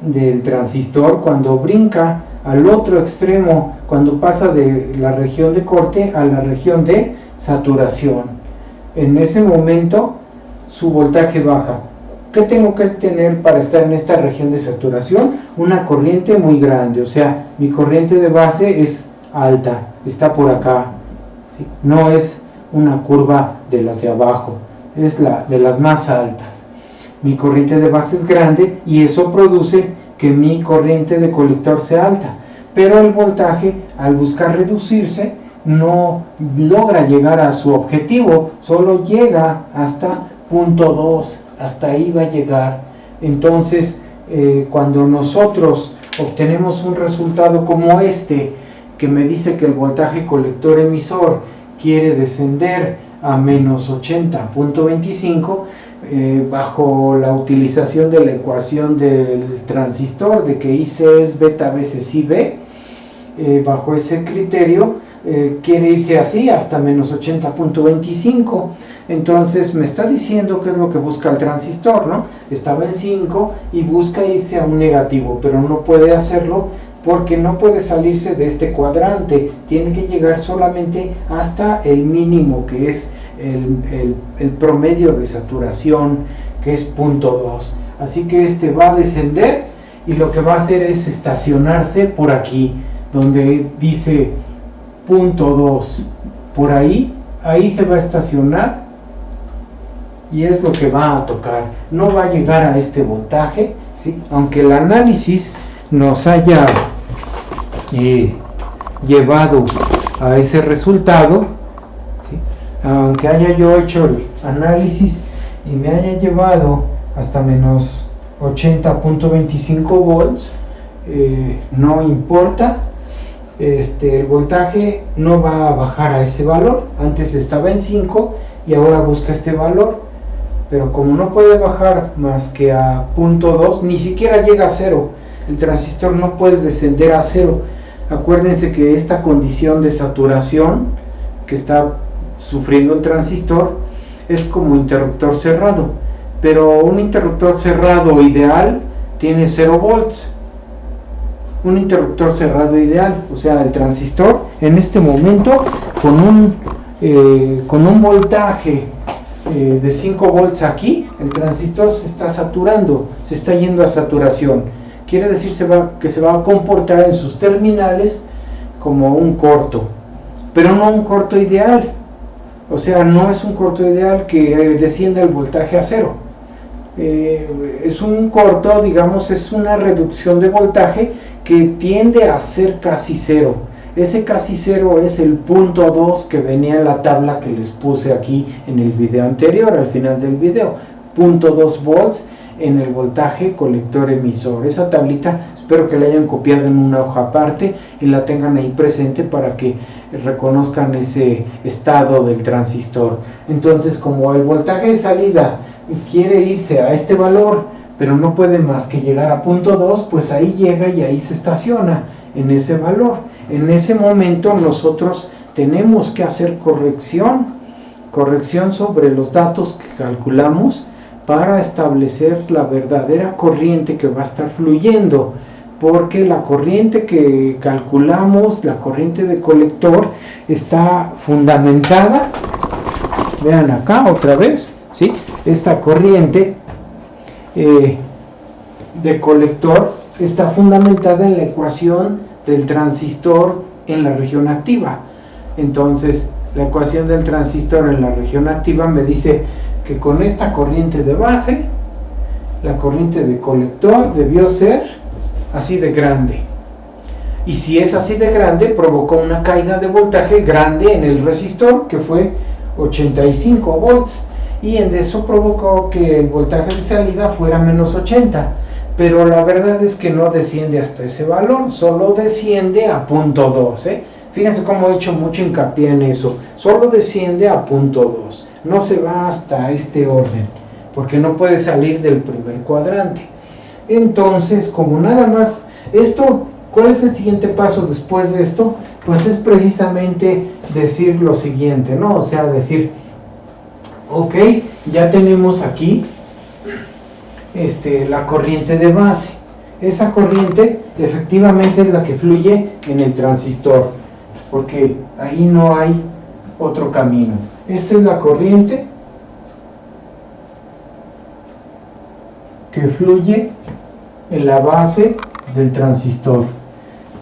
del transistor cuando brinca al otro extremo, cuando pasa de la región de corte a la región de saturación. En ese momento su voltaje baja. ¿Qué tengo que tener para estar en esta región de saturación? Una corriente muy grande, o sea, mi corriente de base es alta, está por acá, ¿sí? No es una curva de las de abajo, es de las más altas. Mi corriente de base es grande y eso produce que mi corriente de colector sea alta, pero el voltaje, al buscar reducirse, no logra llegar a su objetivo, solo llega hasta 0.2, hasta ahí va a llegar. Entonces, cuando nosotros obtenemos un resultado como este, que me dice que el voltaje colector emisor quiere descender a menos 80.25, bajo la utilización de la ecuación del transistor, de que IC es beta veces IB, bajo ese criterio, quiere irse así hasta menos 80.25. Entonces me está diciendo qué es lo que busca el transistor, ¿no? Estaba en 5 y busca irse a un negativo, pero no puede hacerlo porque no puede salirse de este cuadrante, tiene que llegar solamente hasta el mínimo, que es el promedio de saturación, que es 0.2. Así que va a descender y lo que va a hacer es estacionarse por aquí, donde dice 0.2, por ahí se va a estacionar y es lo que va a tocar. No va a llegar a este voltaje, ¿sí? Aunque el análisis nos haya llevado a ese resultado, ¿sí? Aunque haya yo hecho el análisis y me haya llevado hasta menos 80.25 volts, no importa, el voltaje no va a bajar a ese valor. Antes estaba en 5 y ahora busca este valor, pero como no puede bajar más que a 0.2, ni siquiera llega a 0, el transistor no puede descender a 0. Acuérdense que esta condición de saturación que está sufriendo el transistor es como interruptor cerrado, pero un interruptor cerrado ideal tiene 0 volts. Un interruptor cerrado ideal, o sea, el transistor en este momento con un voltaje de 5 volts aquí, el transistor se está saturando, se está yendo a saturación. Quiere decir que se va a comportar en sus terminales como un corto, pero no un corto ideal. O sea, no es un corto ideal que descienda el voltaje a 0. Es un corto, digamos, es una reducción de voltaje que tiende a ser casi 0. Ese casi 0 es el 0.2 que venía en la tabla que les puse aquí en el video anterior, al final del video. 0.2 volts en el voltaje colector emisor. Esa tablita espero que la hayan copiado en una hoja aparte y la tengan ahí presente para que reconozcan ese estado del transistor. Entonces, como el voltaje de salida quiere irse a este valor, pero no puede más que llegar a punto 2, pues ahí llega y ahí se estaciona en ese valor. En ese momento nosotros tenemos que hacer corrección sobre los datos que calculamos para establecer la verdadera corriente que va a estar fluyendo, porque la corriente que calculamos, la corriente de colector, está fundamentada, vean acá otra vez, ¿sí? Esta corriente de colector está fundamentada en la ecuación del transistor en la región activa. Entonces, la ecuación del transistor en la región activa me dice que con esta corriente de base, la corriente de colector debió ser así de grande. Y si es así de grande, provocó una caída de voltaje grande en el resistor, que fue 85 volts. Y en eso provocó que el voltaje de salida fuera menos 80. Pero la verdad es que no desciende hasta ese valor, solo desciende a punto 2, Fíjense cómo he hecho mucho hincapié en eso. Solo desciende a punto 2. No se va hasta este orden, porque no puede salir del primer cuadrante. Entonces, como nada más, esto, ¿cuál es el siguiente paso después de esto? Pues es precisamente decir lo siguiente, ¿no? O sea, decir, ok, ya tenemos aquí la corriente de base. Esa corriente efectivamente es la que fluye en el transistor, porque ahí no hay otro camino. Esta es la corriente que fluye en la base del transistor,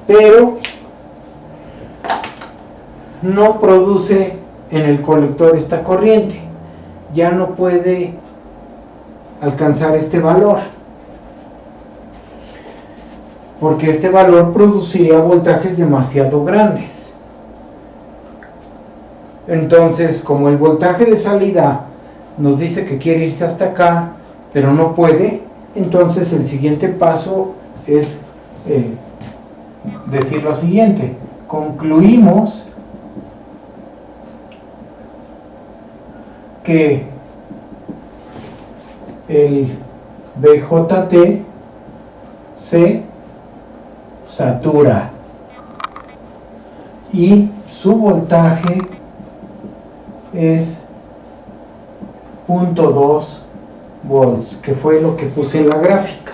pero no produce en el colector esta corriente, ya no puede alcanzar este valor, porque este valor produciría voltajes demasiado grandes. Entonces, como el voltaje de salida nos dice que quiere irse hasta acá, pero no puede, entonces el siguiente paso es decir lo siguiente: concluimos que el BJT se satura y su voltaje es 0.2 volts, que fue lo que puse en la gráfica.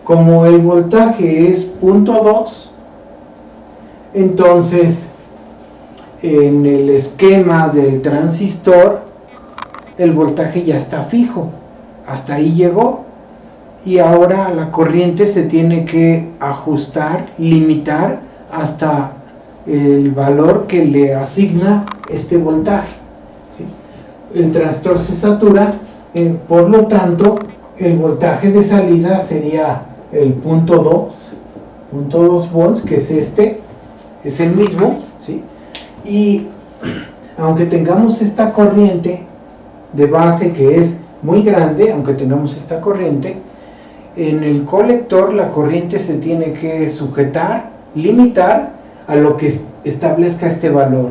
Como el voltaje es 0.2, entonces en el esquema del transistor el voltaje ya está fijo, hasta ahí llegó, y ahora la corriente se tiene que ajustar, limitar hasta el valor que le asigna este voltaje, ¿sí? El transistor se satura, por lo tanto el voltaje de salida sería el 0.2 volts, que es es el mismo, ¿sí? Y aunque tengamos esta corriente de base que es muy grande, aunque tengamos esta corriente, en el colector la corriente se tiene que sujetar, limitar a lo que establezca este valor,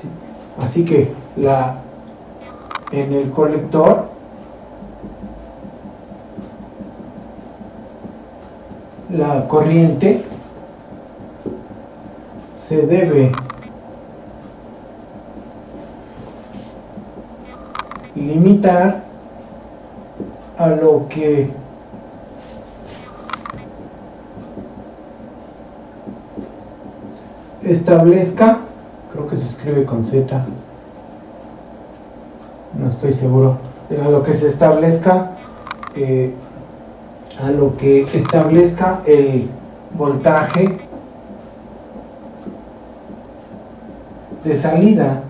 ¿sí? Así que en el colector la corriente se debe limitar a lo que establezca, creo que se escribe con Z, no estoy seguro, a lo que se establezca, a lo que establezca el voltaje de salida.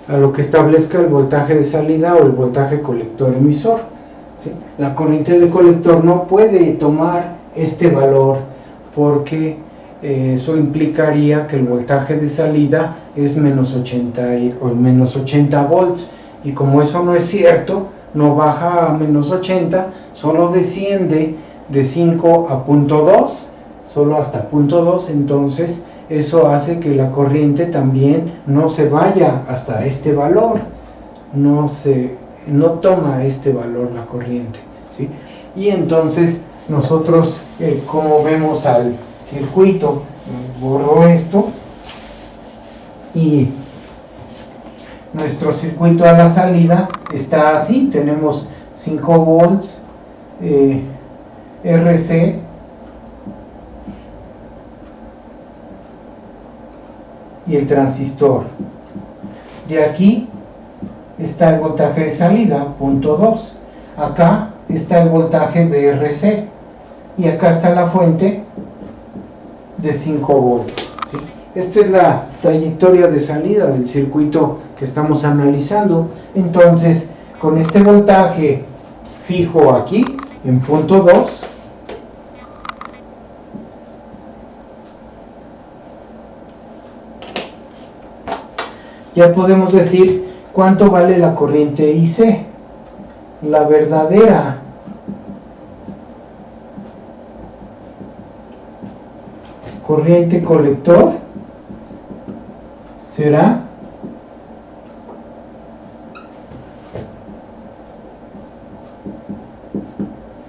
A lo que establezca el voltaje de salida o el voltaje colector emisor, ¿sí? La corriente de colector no puede tomar este valor porque eso implicaría que el voltaje de salida es menos 80 volts, y como eso no es cierto, no baja a menos 80, solo desciende de 5 a 0.2, solo hasta 0.2, entonces eso hace que la corriente también no se vaya hasta este valor, no toma este valor la corriente, ¿sí? Y entonces nosotros, como vemos al circuito, borro esto, y nuestro circuito a la salida está así. Tenemos 5 volts RC, y el transistor. De aquí está el voltaje de salida, 0.2. Acá está el voltaje VRC, y acá está la fuente de 5 volts, ¿sí? Esta es la trayectoria de salida del circuito que estamos analizando. Entonces, con este voltaje fijo aquí, en 0.2, ya podemos decir cuánto vale la corriente IC, la verdadera corriente colector será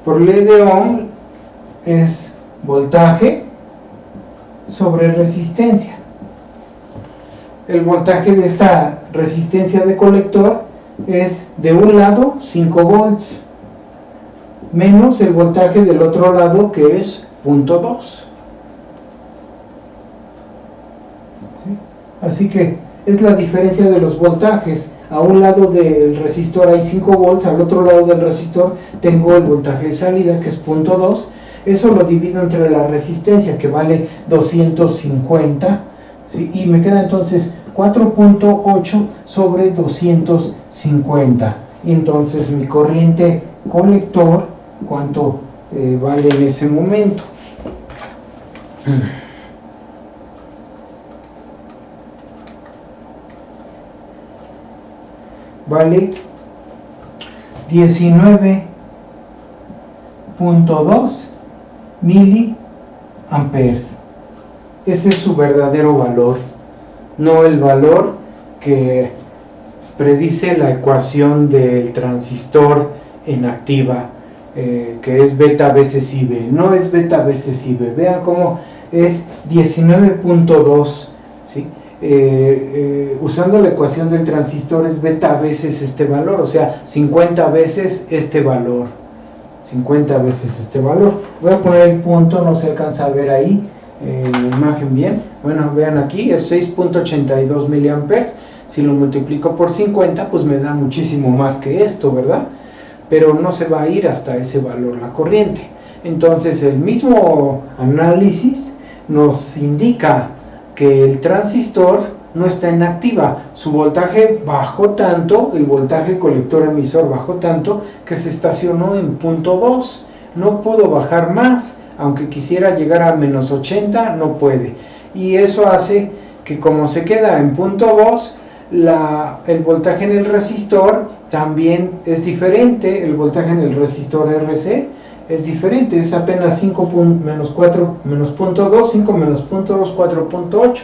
por ley de Ohm, es voltaje sobre resistencia. El voltaje de esta resistencia de colector es de un lado 5 volts menos el voltaje del otro lado, que es 0.2. ¿Sí? Así que es la diferencia de los voltajes. A un lado del resistor hay 5 volts, al otro lado del resistor tengo el voltaje de salida, que es 0.2. Eso lo divido entre la resistencia, que vale 250, ¿sí? Y me queda entonces 4.8 sobre 250. Y entonces mi corriente colector, ¿cuánto vale en ese momento? Vale 19.2 miliamperes. Ese es su verdadero valor, no el valor que predice la ecuación del transistor en activa, que es beta veces IB. No es beta veces IB. Vean cómo es 19.2, ¿sí? Usando la ecuación del transistor es beta veces este valor, o sea, 50 veces este valor. 50 veces este valor. Voy a poner el punto, no se alcanza a ver ahí la imagen bien. Bueno, vean aquí, es 6.82 miliamperes. Si lo multiplico por 50, pues me da muchísimo más que esto, ¿verdad? Pero no se va a ir hasta ese valor la corriente. Entonces el mismo análisis nos indica que el transistor no está en activa, su voltaje bajó tanto, el voltaje colector emisor bajó tanto que se estacionó en 0.2, no pudo bajar más, aunque quisiera llegar a menos 80, no puede, y eso hace que como se queda en 0.2, el voltaje en el resistor también es diferente. El voltaje en el resistor RC es diferente, es apenas 5 menos 4 menos 0.2, 5 menos 0.2, 4.8.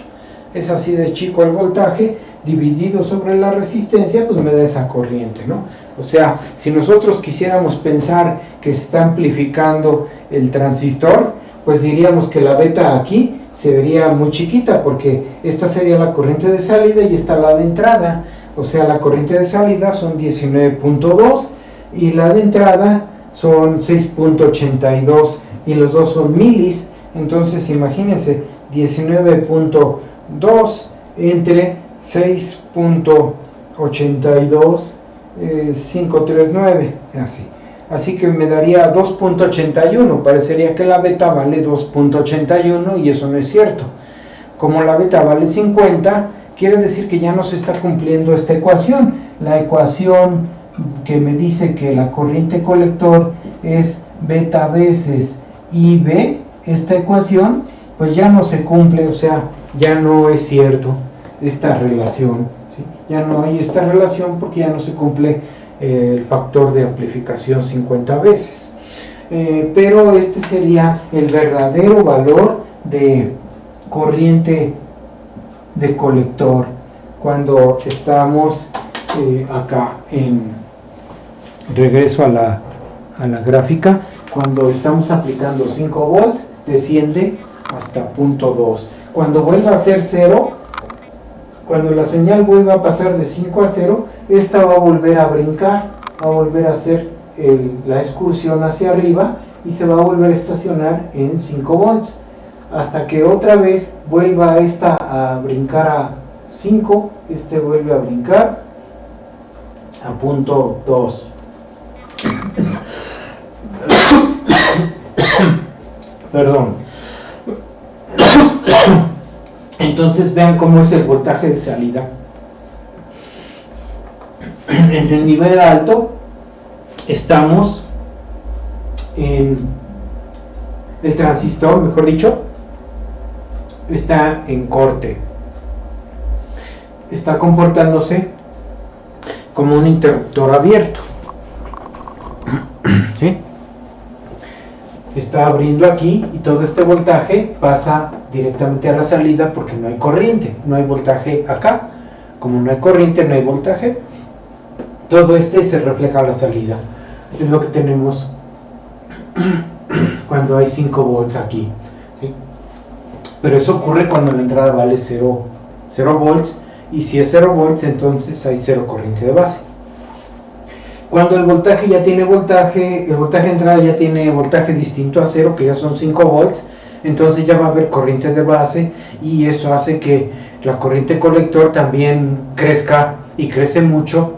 Es así de chico el voltaje, dividido sobre la resistencia, pues me da esa corriente, ¿no? O sea, si nosotros quisiéramos pensar que se está amplificando el transistor, pues diríamos que la beta aquí se vería muy chiquita, porque esta sería la corriente de salida y esta la de entrada. O sea, la corriente de salida son 19.2 y la de entrada son 6.82, y los dos son milis. Entonces imagínense, 19.2 entre 6.82, 539, así. Así que me daría 2.81, parecería que la beta vale 2.81 y eso no es cierto. Como la beta vale 50, quiere decir que ya no se está cumpliendo esta ecuación. La ecuación que me dice que la corriente colector es beta veces IB, esta ecuación pues ya no se cumple, o sea, ya no es cierto esta relación, ¿sí? Ya no hay esta relación porque ya no se cumple el factor de amplificación 50 veces. Pero este sería el verdadero valor de corriente de colector cuando estamos acá en regreso a la gráfica. Cuando estamos aplicando 5 volts desciende hasta 0.2. Cuando vuelva a ser 0, cuando la señal vuelva a pasar de 5 a 0, esta va a volver a brincar, va a volver a hacer la excursión hacia arriba y se va a volver a estacionar en 5 volts hasta que otra vez vuelva esta a brincar a 5, este vuelve a brincar a 0.2. Perdón. Entonces vean cómo es el voltaje de salida. En el nivel alto estamos en el transistor, mejor dicho, está en corte, está comportándose como un interruptor abierto, ¿sí? Está abriendo aquí y todo este voltaje pasa directamente a la salida porque no hay corriente, no hay voltaje acá. Como no hay corriente, no hay voltaje, todo se refleja a la salida. Es lo que tenemos cuando hay 5 volts aquí, ¿sí? Pero eso ocurre cuando la entrada vale 0 volts, y si es 0 volts entonces hay 0 corriente de base. Cuando el voltaje ya tiene voltaje, el voltaje de entrada ya tiene voltaje distinto a 0, que ya son 5 volts, entonces ya va a haber corriente de base, y eso hace que la corriente colector también crezca, y crece mucho,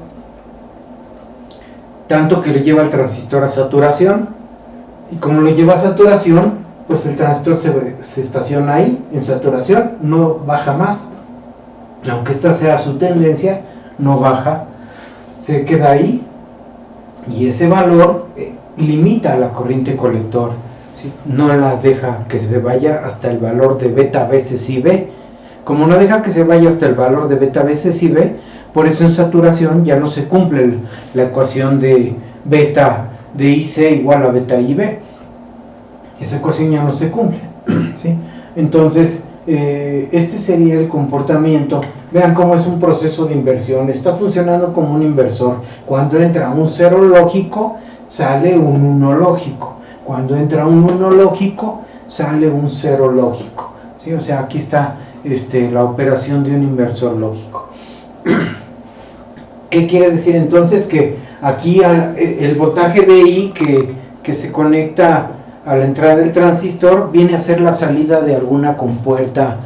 tanto que lo lleva al transistor a saturación, y como lo lleva a saturación, pues el transistor se estaciona ahí, en saturación, no baja más, aunque esta sea su tendencia, no baja, se queda ahí, y ese valor limita la corriente colector, ¿sí? No la deja que se vaya hasta el valor de beta veces IB. Como no deja que se vaya hasta el valor de beta veces IB, por eso en saturación ya no se cumple la ecuación de beta de IC igual a beta IB. Esa ecuación ya no se cumple, ¿sí? Entonces este sería el comportamiento. Vean cómo es un proceso de inversión, está funcionando como un inversor. Cuando entra un 0 lógico, sale un 1 lógico. Cuando entra un 1 lógico, sale un 0 lógico, ¿sí? O sea, aquí está la operación de un inversor lógico. ¿Qué quiere decir entonces? Que aquí el voltaje VI que se conecta a la entrada del transistor viene a ser la salida de alguna compuerta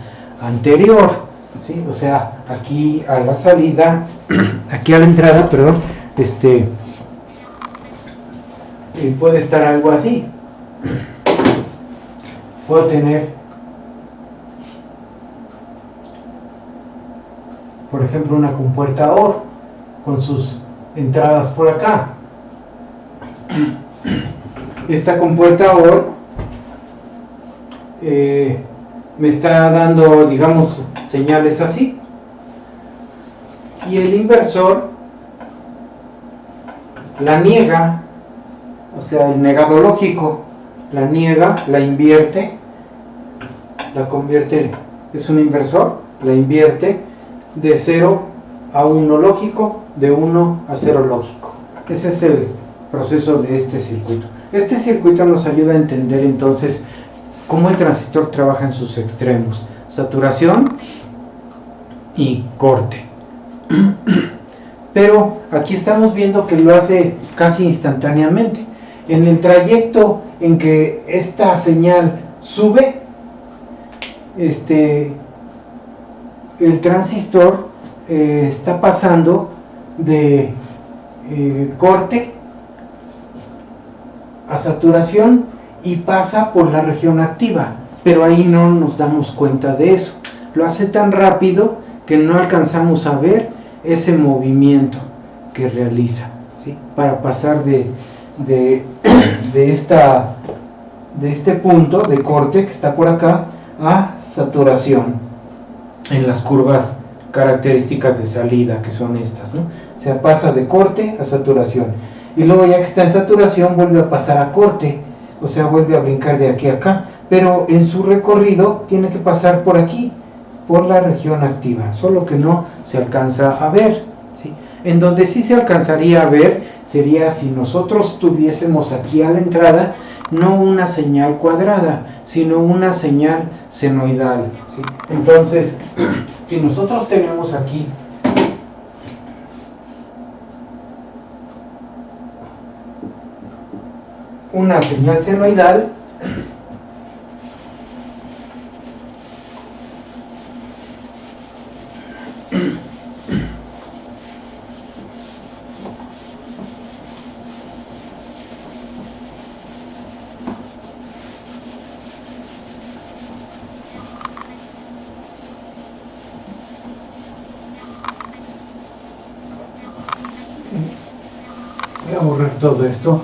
anterior, ¿sí? O sea, aquí a la salida, aquí a la entrada, perdón, puede estar algo así. Puedo tener, por ejemplo, una compuerta OR con sus entradas por acá. Esta compuerta OR me está dando, digamos, señales así, y el inversor la niega, o sea, el negado lógico la niega, la invierte, la convierte, es un inversor, la invierte de 0 a 1 lógico, de 1 a 0 lógico. Ese es el proceso de este circuito. Este circuito nos ayuda a entender entonces cómo el transistor trabaja en sus extremos, saturación y corte. Pero aquí estamos viendo que lo hace casi instantáneamente. En el trayecto en que esta señal sube, el transistor está pasando de corte a saturación y pasa por la región activa, pero ahí no nos damos cuenta de eso. Lo hace tan rápido que no alcanzamos a ver ese movimiento que realiza, ¿sí? Para pasar de este punto de corte que está por acá a saturación en las curvas características de salida, que son estas, ¿no? O sea, pasa de corte a saturación, y luego ya que está en saturación vuelve a pasar a corte, o sea, vuelve a brincar de aquí a acá, pero en su recorrido tiene que pasar por aquí, por la región activa, solo que no se alcanza a ver, ¿sí? En donde sí se alcanzaría a ver sería si nosotros tuviésemos aquí a la entrada no una señal cuadrada, sino una señal senoidal, ¿sí? Entonces, si nosotros tenemos aquí una señal senoidal, voy a borrar todo esto.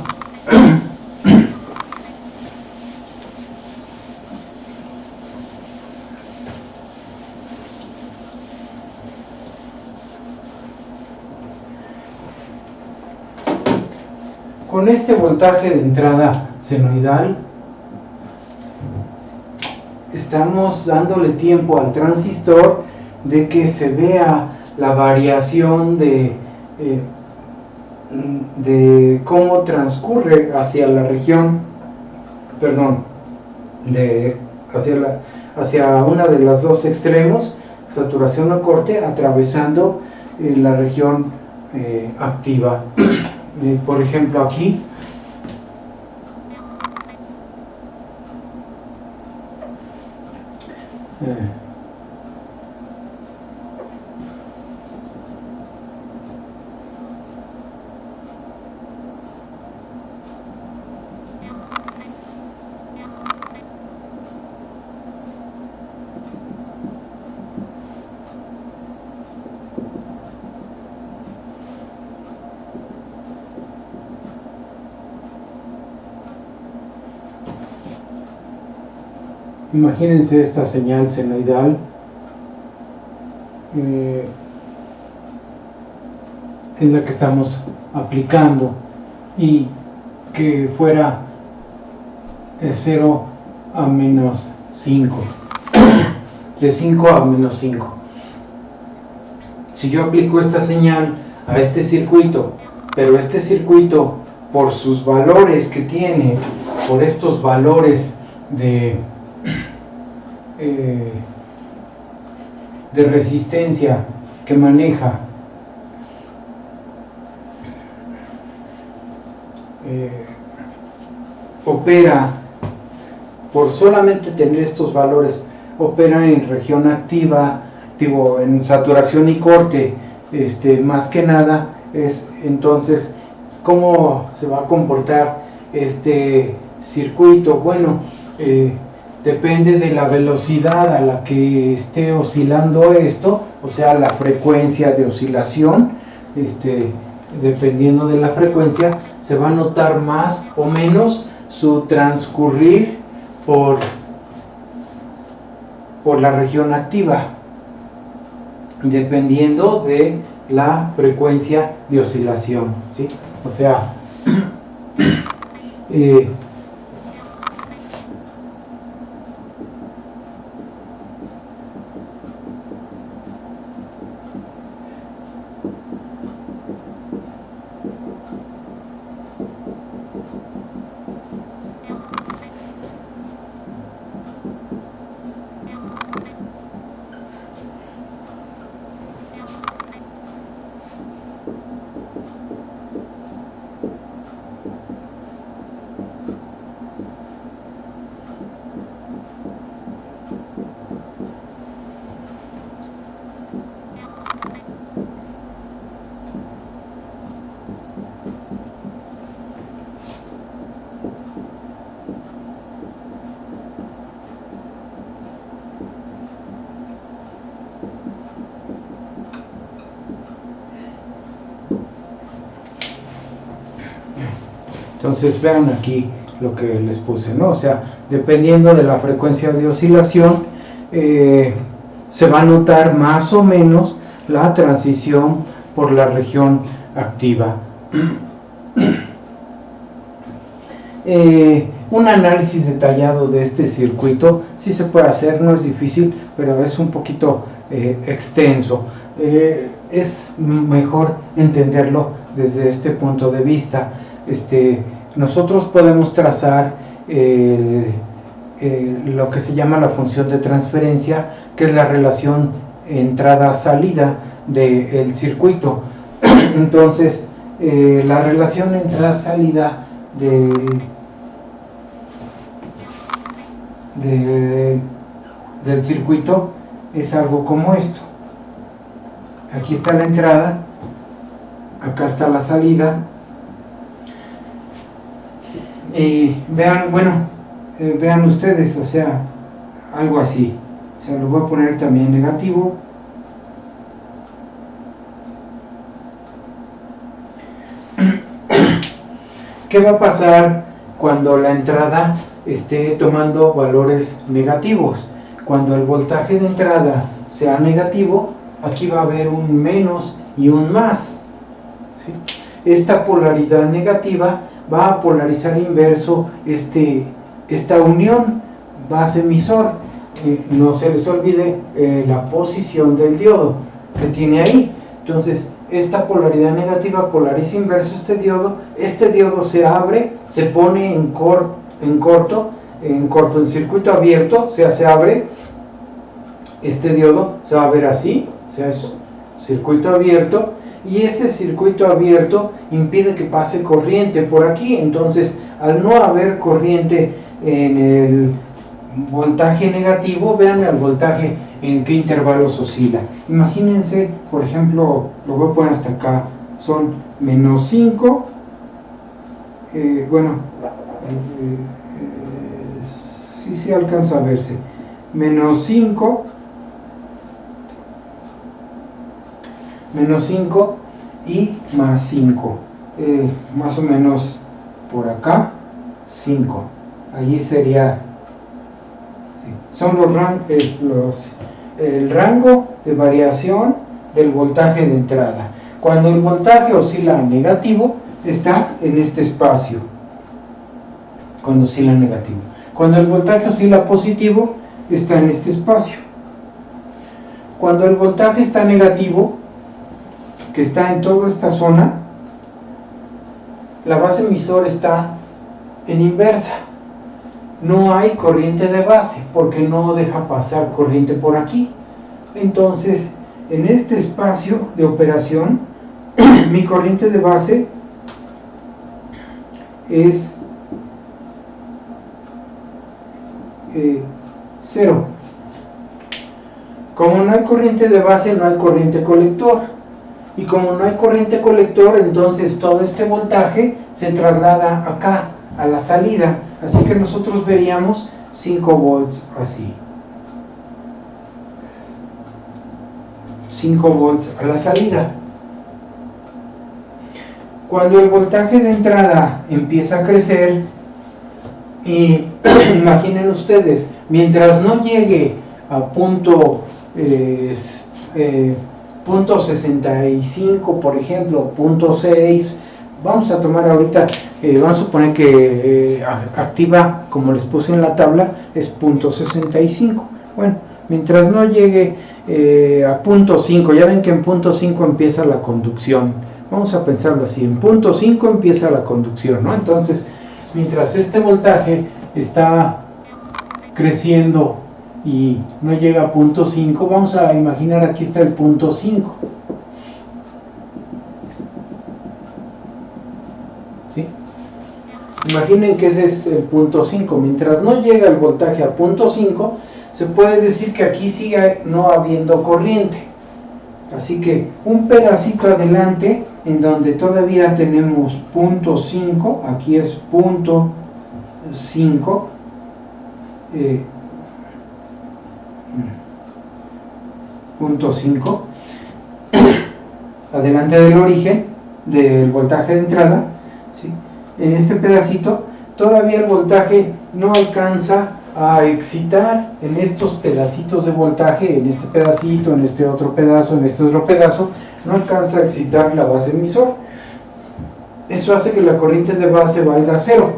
Con este voltaje de entrada senoidal estamos dándole tiempo al transistor de que se vea la variación de cómo transcurre hacia la región, hacia una de las dos extremos, saturación o corte, atravesando la región activa. Por ejemplo, aquí imagínense esta señal senoidal, es la que estamos aplicando, y que fuera de 0 a menos 5, de 5 a menos 5. Si yo aplico esta señal a este circuito, pero este circuito, por sus valores que tiene, por estos valores de resistencia que maneja, opera, por solamente tener estos valores, opera en región activa, digo, en saturación y corte, más que nada, es entonces cómo se va a comportar este circuito. Bueno, depende de la velocidad a la que esté oscilando esto, o sea, la frecuencia de oscilación, dependiendo de la frecuencia, se va a notar más o menos su transcurrir por la región activa, dependiendo de la frecuencia de oscilación, ¿sí? O sea, entonces vean aquí lo que les puse, ¿no? O sea, dependiendo de la frecuencia de oscilación, se va a notar más o menos la transición por la región activa. Un análisis detallado de este circuito sí se puede hacer, no es difícil, pero es un poquito extenso. Es mejor entenderlo desde este punto de vista. Nosotros podemos trazar lo que se llama la función de transferencia, que es la relación entrada-salida del circuito. Entonces, la relación entrada-salida del circuito es algo como esto. Aquí está la entrada, acá está la salida, y vean, vean ustedes, o sea, algo así. O sea, lo voy a poner también negativo. ¿Qué va a pasar cuando la entrada esté tomando valores negativos? Cuando el voltaje de entrada sea negativo, aquí va a haber un menos y un más, ¿sí? Esta polaridad negativa va a polarizar inverso esta unión base-emisor. No se les olvide la posición del diodo que tiene ahí. Entonces, esta polaridad negativa polariza inverso este diodo se abre, se pone en corto, el circuito abierto, o sea, se abre, este diodo se va a ver así, o sea, es circuito abierto, y ese circuito abierto impide que pase corriente por aquí. Entonces, al no haber corriente en el voltaje negativo, vean el voltaje en qué intervalos oscila. Imagínense, por ejemplo, lo voy a poner hasta acá, son menos 5, sí alcanza a verse, menos 5 y más 5, más o menos por acá, 5, allí sería, sí, son el rango de variación del voltaje de entrada. Cuando el voltaje oscila negativo, está en este espacio, cuando oscila negativo. Cuando el voltaje oscila positivo, está en este espacio. Cuando el voltaje está negativo, que está en toda esta zona, la base emisor está en inversa. No hay corriente de base porque no deja pasar corriente por aquí. Entonces, en este espacio de operación, mi corriente de base es 0. Como no hay corriente de base, no hay corriente colector. Y como no hay corriente colector, entonces todo este voltaje se traslada acá, a la salida. Así que nosotros veríamos 5 volts así. 5 volts a la salida. Cuando el voltaje de entrada empieza a crecer, y imaginen ustedes, mientras no llegue a punto 65, por ejemplo, punto 6, vamos a tomar ahorita, vamos a suponer que activa, como les puse en la tabla, es punto 65. Bueno, mientras no llegue a punto 5, ya ven que en punto 5 empieza la conducción. Vamos a pensarlo así, en punto 5 empieza la conducción, ¿no? Entonces, mientras este voltaje está creciendo y no llega a punto 5, vamos a imaginar aquí está el punto 5. ¿Sí? Imaginen que ese es el punto 5. Mientras no llega el voltaje a punto 5, se puede decir que aquí sigue no habiendo corriente. Así que un pedacito adelante, en donde todavía tenemos punto 5, aquí es punto 5, punto 5, adelante del origen del voltaje de entrada, ¿sí? En este pedacito todavía el voltaje no alcanza a excitar en estos pedacitos de voltaje, en este pedacito, en este otro pedazo, en este otro pedazo, no alcanza a excitar la base emisor. Eso hace que la corriente de base valga 0.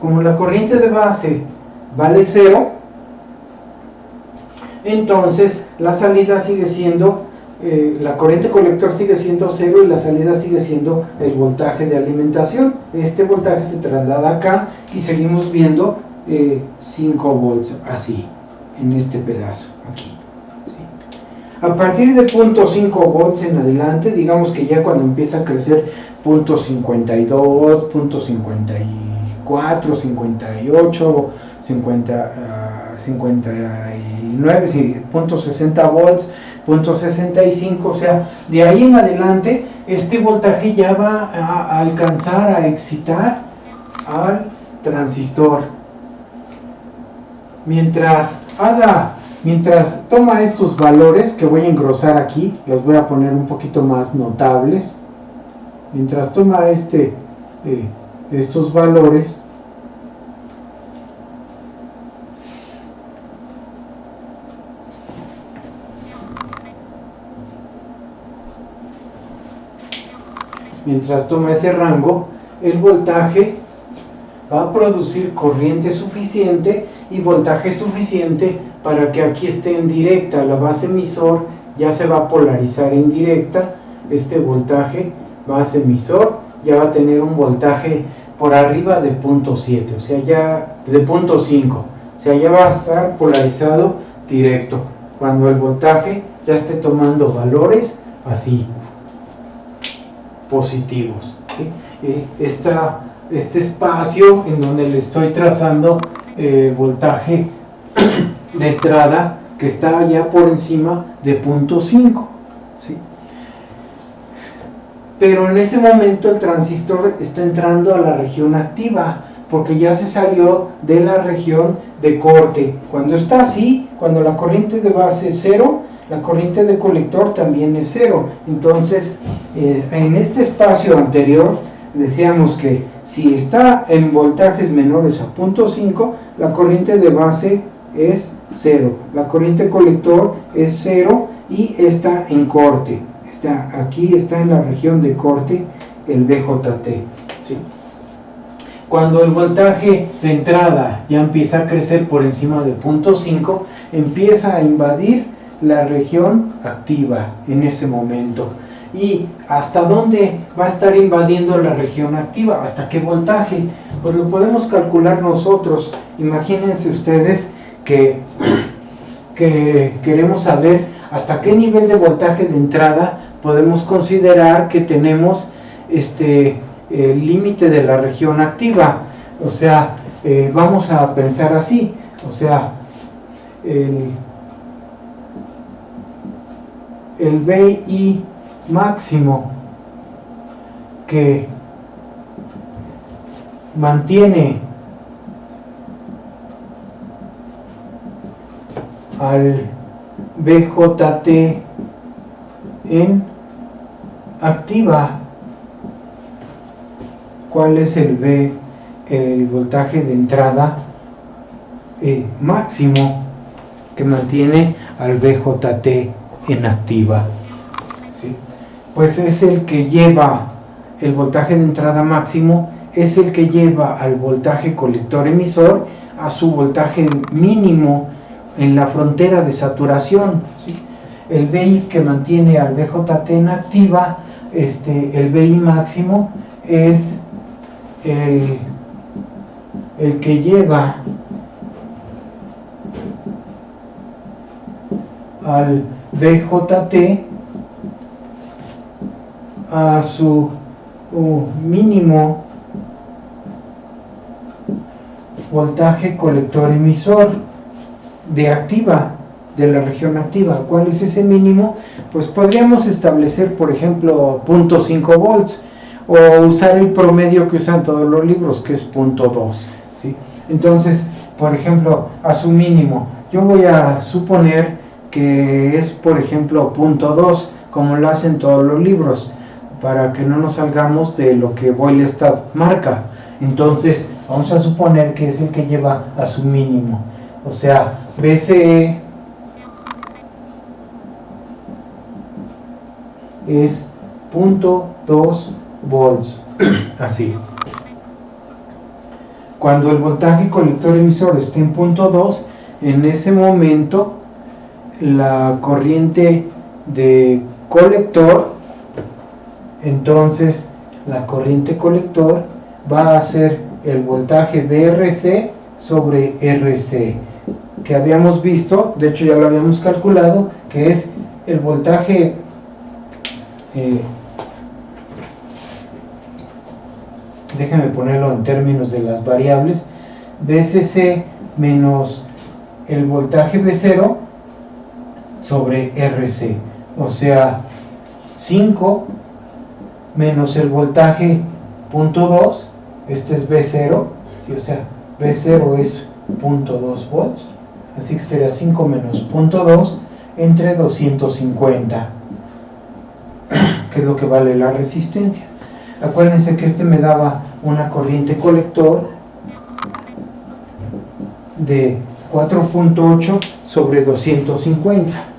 Como la corriente de base vale 0, entonces la salida sigue siendo, la corriente colector sigue siendo 0 y la salida sigue siendo el voltaje de alimentación. Este voltaje se traslada acá y seguimos viendo 5 volts así, en este pedazo, aquí. ¿Sí? A partir de 0.5 volts en adelante, digamos que ya cuando empieza a crecer 0.52, 0.54, 58, 59, sí, 0.60 volts, 0.65, o sea, de ahí en adelante este voltaje ya va a alcanzar a excitar al transistor. Mientras toma estos valores, que voy a engrosar aquí, los voy a poner un poquito más notables, mientras toma estos valores, mientras toma ese rango, el voltaje va a producir corriente suficiente y voltaje suficiente para que aquí esté en directa. La base emisor ya se va a polarizar en directa. Este voltaje base emisor ya va a tener un voltaje por arriba de 0.7, o sea, ya de 0.5, o sea, ya va a estar polarizado directo cuando el voltaje ya esté tomando valores así positivos, ¿sí? Este espacio en donde le estoy trazando voltaje de entrada que está ya por encima de 0.5, ¿sí? Pero en ese momento el transistor está entrando a la región activa porque ya se salió de la región de corte. Cuando está así, cuando la corriente de base es 0, la corriente de colector también es 0. Entonces, en este espacio anterior decíamos que si está en voltajes menores a 0.5, la corriente de base es 0, la corriente colector es 0 y está en corte. Aquí está en la región de corte el BJT, ¿sí? Cuando el voltaje de entrada ya empieza a crecer por encima de 0.5, empieza a invadir la región activa en ese momento. ¿Y hasta dónde va a estar invadiendo la región activa? ¿Hasta qué voltaje? Pues lo podemos calcular nosotros. Imagínense ustedes que queremos saber hasta qué nivel de voltaje de entrada podemos considerar que tenemos el límite de la región activa. O sea, vamos a pensar así, o sea, el VI máximo que mantiene al BJT en activa. ¿Cuál es el voltaje de entrada máximo que mantiene al BJT en activa? ¿Sí? Pues es el que lleva el voltaje de entrada máximo, es el que lleva al voltaje colector emisor a su voltaje mínimo en la frontera de saturación, ¿sí? El VI que mantiene al BJT en activa, el VI máximo es el que lleva al BJT a su mínimo voltaje colector emisor de activa, de la región activa. ¿Cuál es ese mínimo? Pues podríamos establecer, por ejemplo, 0.5 volts o usar el promedio que usan todos los libros, que es 0.2, ¿sí? Entonces, por ejemplo, a su mínimo, yo voy a suponer que es, por ejemplo, 0.2, como lo hacen todos los libros, para que no nos salgamos de lo que Boylestad marca. Entonces, Vamos a suponer que es el que lleva a su mínimo. O sea, VCE es 0.2 volts. Así. Cuando el voltaje colector emisor esté en 0.2, en ese momento la corriente de colector, entonces la corriente colector va a ser el voltaje VRC sobre RC, que habíamos visto, de hecho ya lo habíamos calculado, que es el voltaje déjenme ponerlo en términos de las variables, VCC menos el voltaje V0 sobre RC, o sea, 5 menos el voltaje 0.2, este es V0, ¿sí? O sea, V0 es 0.2 volts, así que sería 5 menos 0.2 entre 250, que es lo que vale la resistencia. Acuérdense que este me daba una corriente colector de 4.8 sobre 250.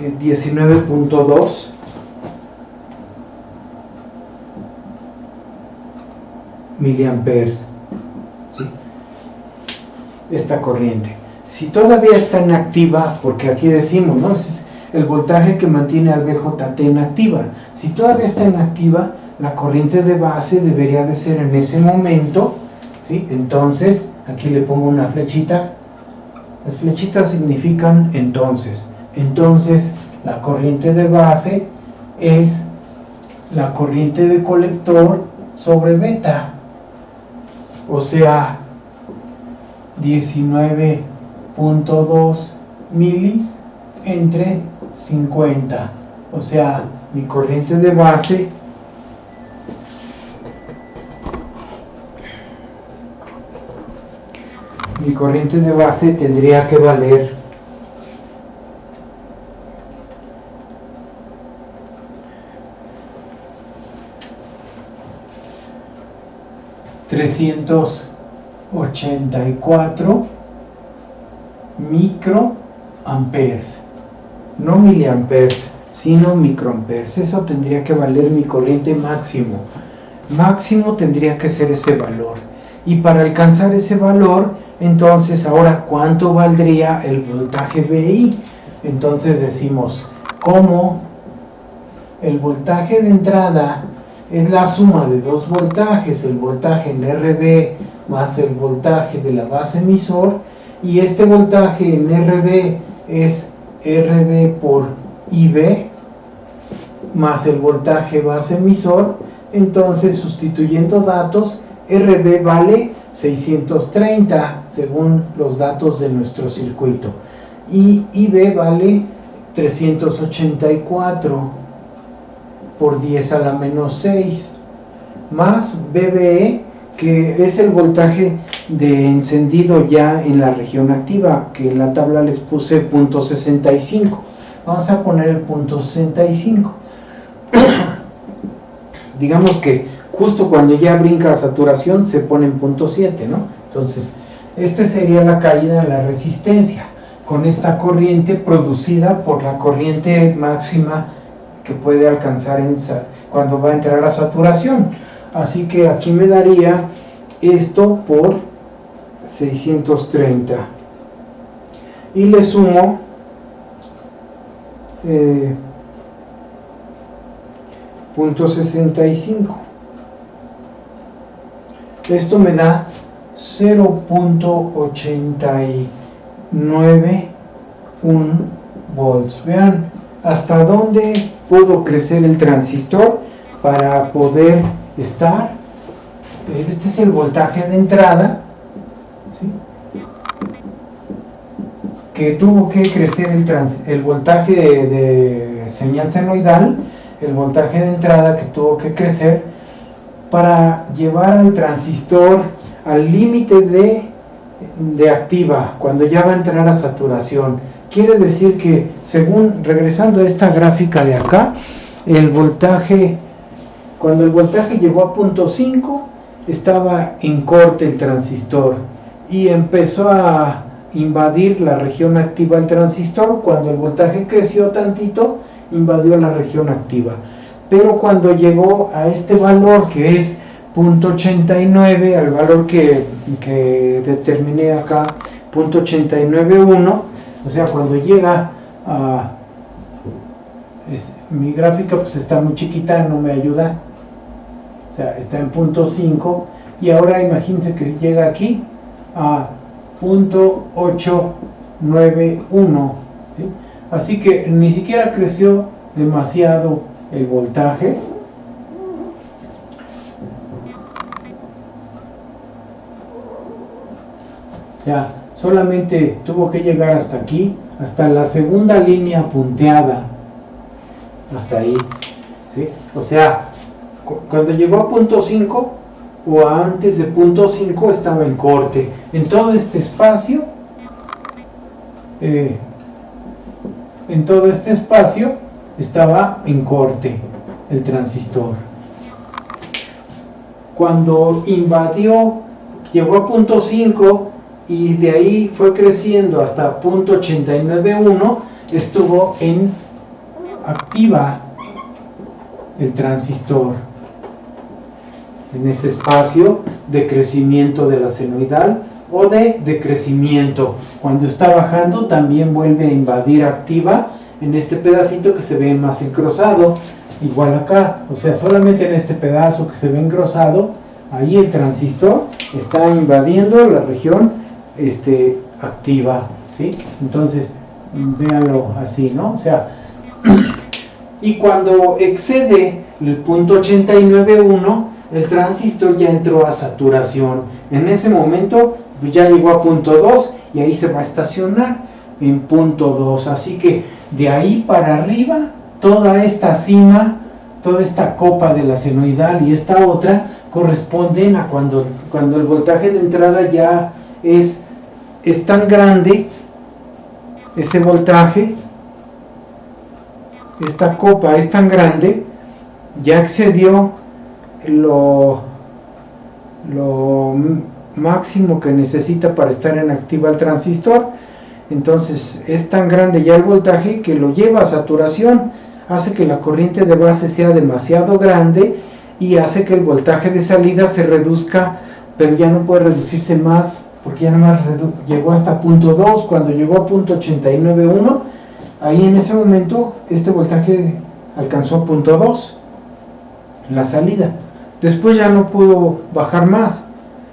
Eh, 19.2 miliamperes, ¿sí? Esta corriente. Si todavía está inactiva, porque aquí decimos, ¿no? Es el voltaje que mantiene al VJT inactiva. Si todavía está inactiva, la corriente de base debería de ser en ese momento, ¿sí? Entonces, aquí le pongo una flechita. Las flechitas significan entonces. Entonces, la corriente de base es la corriente de colector sobre beta. O sea, 19.2 milis entre 50, o sea, mi corriente de base tendría que valer 384 microamperes, no miliamperes, sino microamperes. Eso tendría que valer mi corriente máximo. Máximo tendría que ser ese valor. Y para alcanzar ese valor, entonces ahora, ¿cuánto valdría el voltaje VI? Entonces decimos, como el voltaje de entrada es la suma de dos voltajes, el voltaje en RB más el voltaje de la base emisor, y este voltaje en RB es RB por IB más el voltaje base emisor, entonces sustituyendo datos, RB vale 630 según los datos de nuestro circuito y IB vale 384 por 10 a la menos 6 más BBE, que es el voltaje de encendido ya en la región activa, que en la tabla les puse .65. Vamos a poner el .65. Digamos que justo cuando ya brinca a saturación se pone en .7, ¿no? Entonces, esta sería la caída de la resistencia con esta corriente producida por la corriente máxima que puede alcanzar cuando va a entrar a saturación. Así que aquí me daría esto por 630 y le sumo .65. Esto me da 0.891 volts. Vean hasta dónde pudo crecer el transistor para poder estar. Este es el voltaje de entrada, ¿sí? Que tuvo que crecer el voltaje de señal senoidal, el voltaje de entrada que tuvo que crecer para llevar al transistor al límite de activa, cuando ya va a entrar a saturación. quiere decir que, según, regresando a esta gráfica de acá, el voltaje, cuando el voltaje llegó a punto 5, estaba en corte el transistor y empezó a invadir la región activa del transistor. Cuando el voltaje creció tantito, invadió la región activa. Pero cuando llegó a este valor, que es 0.89, al valor que determiné acá, 0.891, o sea, cuando llega a... mi gráfica pues está muy chiquita, no me ayuda, o sea, está en 0.5, y ahora imagínense que llega aquí a 0.891, ¿sí? Así que ni siquiera creció demasiado el voltaje. O sea, solamente tuvo que llegar hasta aquí, hasta la segunda línea punteada, hasta ahí, ¿sí? O sea, cuando llegó a 0.5 o antes de 0.5 estaba en corte. En todo este espacio, estaba en corte el transistor. Cuando invadió, llegó a 0.5 y de ahí fue creciendo hasta 0.891, estuvo en activa el transistor, en ese espacio de crecimiento de la senoidal o de decrecimiento. Cuando está bajando también vuelve a invadir activa en este pedacito que se ve más engrosado, igual acá, o sea, solamente en este pedazo que se ve engrosado, ahí el transistor está invadiendo la región activa, ¿sí? Entonces, véanlo así, ¿no? O sea, y cuando excede el 0.891, el transistor ya entró a saturación. En ese momento pues ya llegó a 0.2 y ahí se va a estacionar en 0.2. Así que de ahí para arriba, toda esta cima, toda esta copa de la senoidal y esta otra corresponden a cuando el voltaje de entrada ya es tan grande, ese voltaje, esta copa es tan grande, ya excedió lo máximo que necesita para estar en activa el transistor. Entonces es tan grande ya el voltaje que lo lleva a saturación, hace que la corriente de base sea demasiado grande y hace que el voltaje de salida se reduzca, pero ya no puede reducirse más porque ya nada más llegó hasta 0.2. Cuando llegó a 0.891, ahí en ese momento este voltaje alcanzó 0.2 la salida. Después ya no pudo bajar más.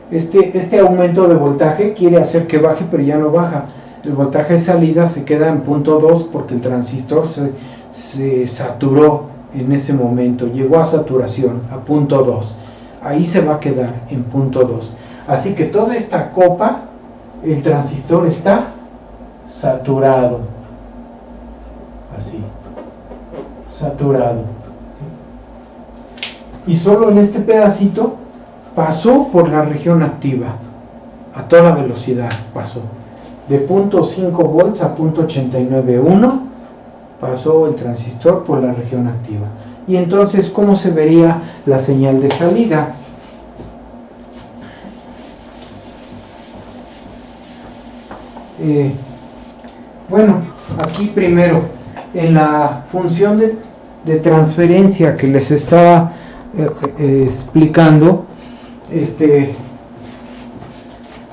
Este aumento de voltaje quiere hacer que baje, pero ya no baja. El voltaje de salida se queda en 0.2 porque el transistor se saturó en ese momento, llegó a saturación, a 0.2. Ahí se va a quedar en 0.2. Así que toda esta copa, el transistor está saturado. Así, saturado. Y solo en este pedacito pasó por la región activa, a toda velocidad pasó. De 0.5 volts a 0.891 pasó el transistor por la región activa. Y entonces, ¿cómo se vería la señal de salida? Bueno, aquí primero, en la función de transferencia que les estaba explicando, de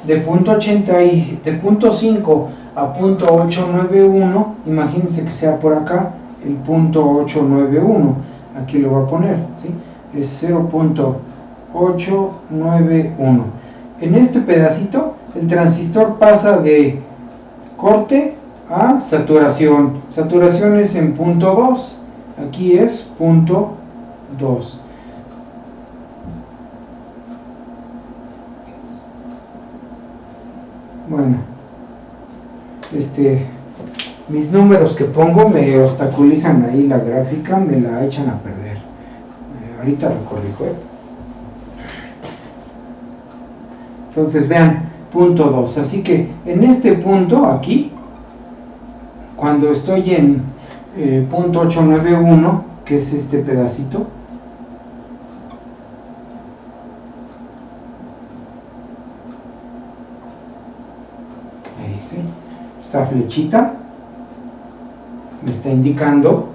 0.5 a 0.891, imagínense que sea por acá el 0.891, aquí lo voy a poner, ¿sí? Es 0.891. En este pedacito el transistor pasa de corte a saturación. Saturación es en 0.2, aquí es 0.2. Bueno, mis números que pongo me obstaculizan ahí la gráfica, me la echan a perder. Ahorita lo corrijo. Entonces vean, 0.2. Así que en este punto aquí, cuando estoy en punto 891, que es este pedacito, ahí sí, esta flechita me está indicando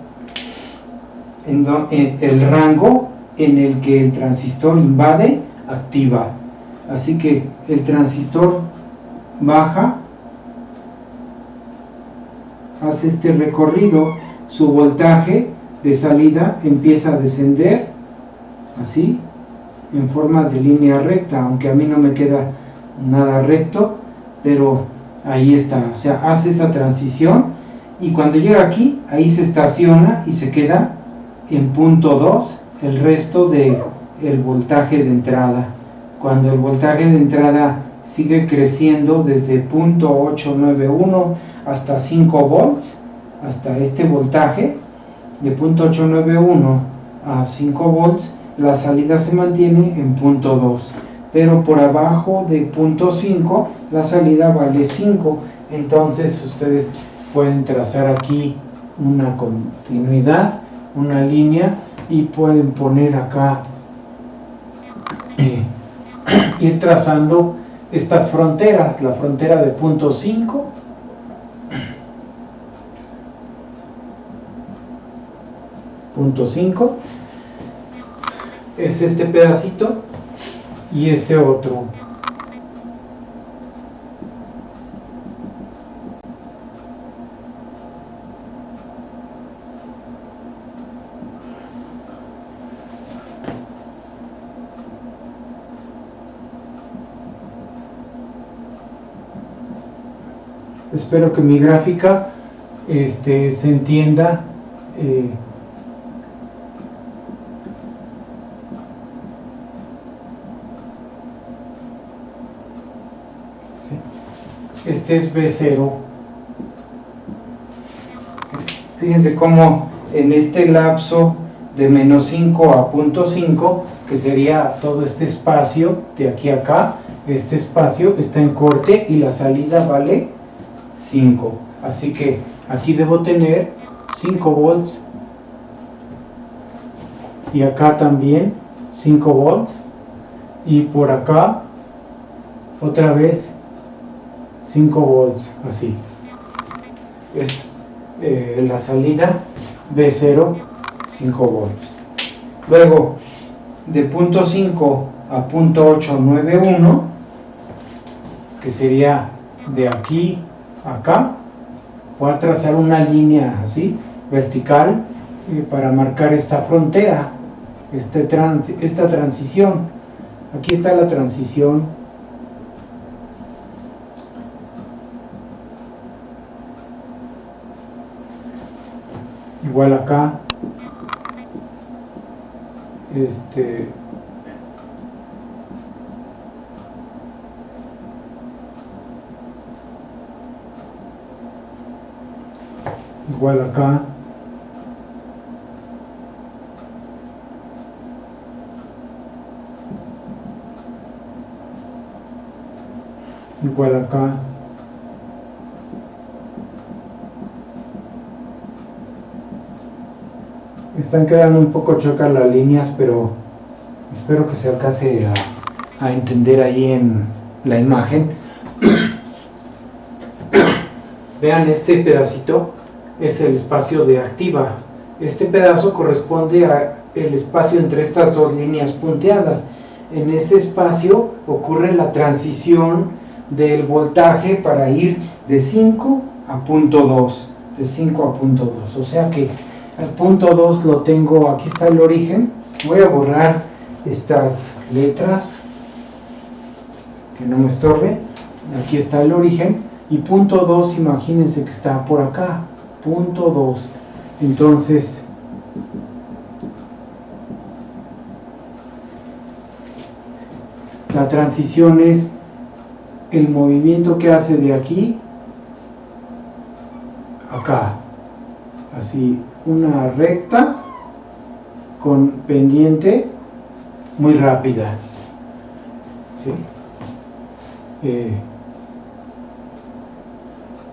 el rango en el que el transistor invade, activa. Así que el transistor baja, hace este recorrido, su voltaje de salida empieza a descender, así, en forma de línea recta, aunque a mí no me queda nada recto, pero ahí está, o sea, hace esa transición, y cuando llega aquí, ahí se estaciona y se queda en punto 2 el resto del voltaje de entrada. Cuando el voltaje de entrada sigue creciendo desde punto 891 hasta 5 volts, hasta este voltaje de punto 891 a 5 volts, la salida se mantiene en punto 2, pero por abajo de punto 5 la salida vale 5. Entonces ustedes pueden trazar aquí una continuidad, una línea, y pueden poner acá, ir trazando estas fronteras, la frontera de punto 5, punto 5 es este pedacito, y este otro. Espero que mi gráfica se entienda. Este es B0. Fíjense cómo en este lapso de menos 5 a punto 5, que sería todo este espacio de aquí a acá, este espacio está en corte y la salida vale 5. Así que aquí debo tener 5 volts, y acá también 5 volts, y por acá otra vez 5 volts, así es la salida B0, 5 volts. Luego de punto 5 a punto 891, que sería de aquí a acá, voy a trazar una línea así, vertical, para marcar esta frontera, esta transición. Aquí está la transición. Igual acá, igual acá, igual acá, están quedando un poco chocas las líneas, pero espero que se alcance a entender ahí en la imagen. Vean, este pedacito es el espacio de activa. Este pedazo corresponde al espacio entre estas dos líneas punteadas. En ese espacio ocurre la transición del voltaje para ir de 5 a punto 2, de 5 a punto 2. O sea que el punto 2 lo tengo, aquí está el origen. Voy a borrar estas letras que no me estorbe. Aquí está el origen, y punto 2, imagínense que está por acá, punto 2. Entonces la transición es el movimiento que hace de aquí a acá, así, una recta con pendiente muy rápida, ¿sí?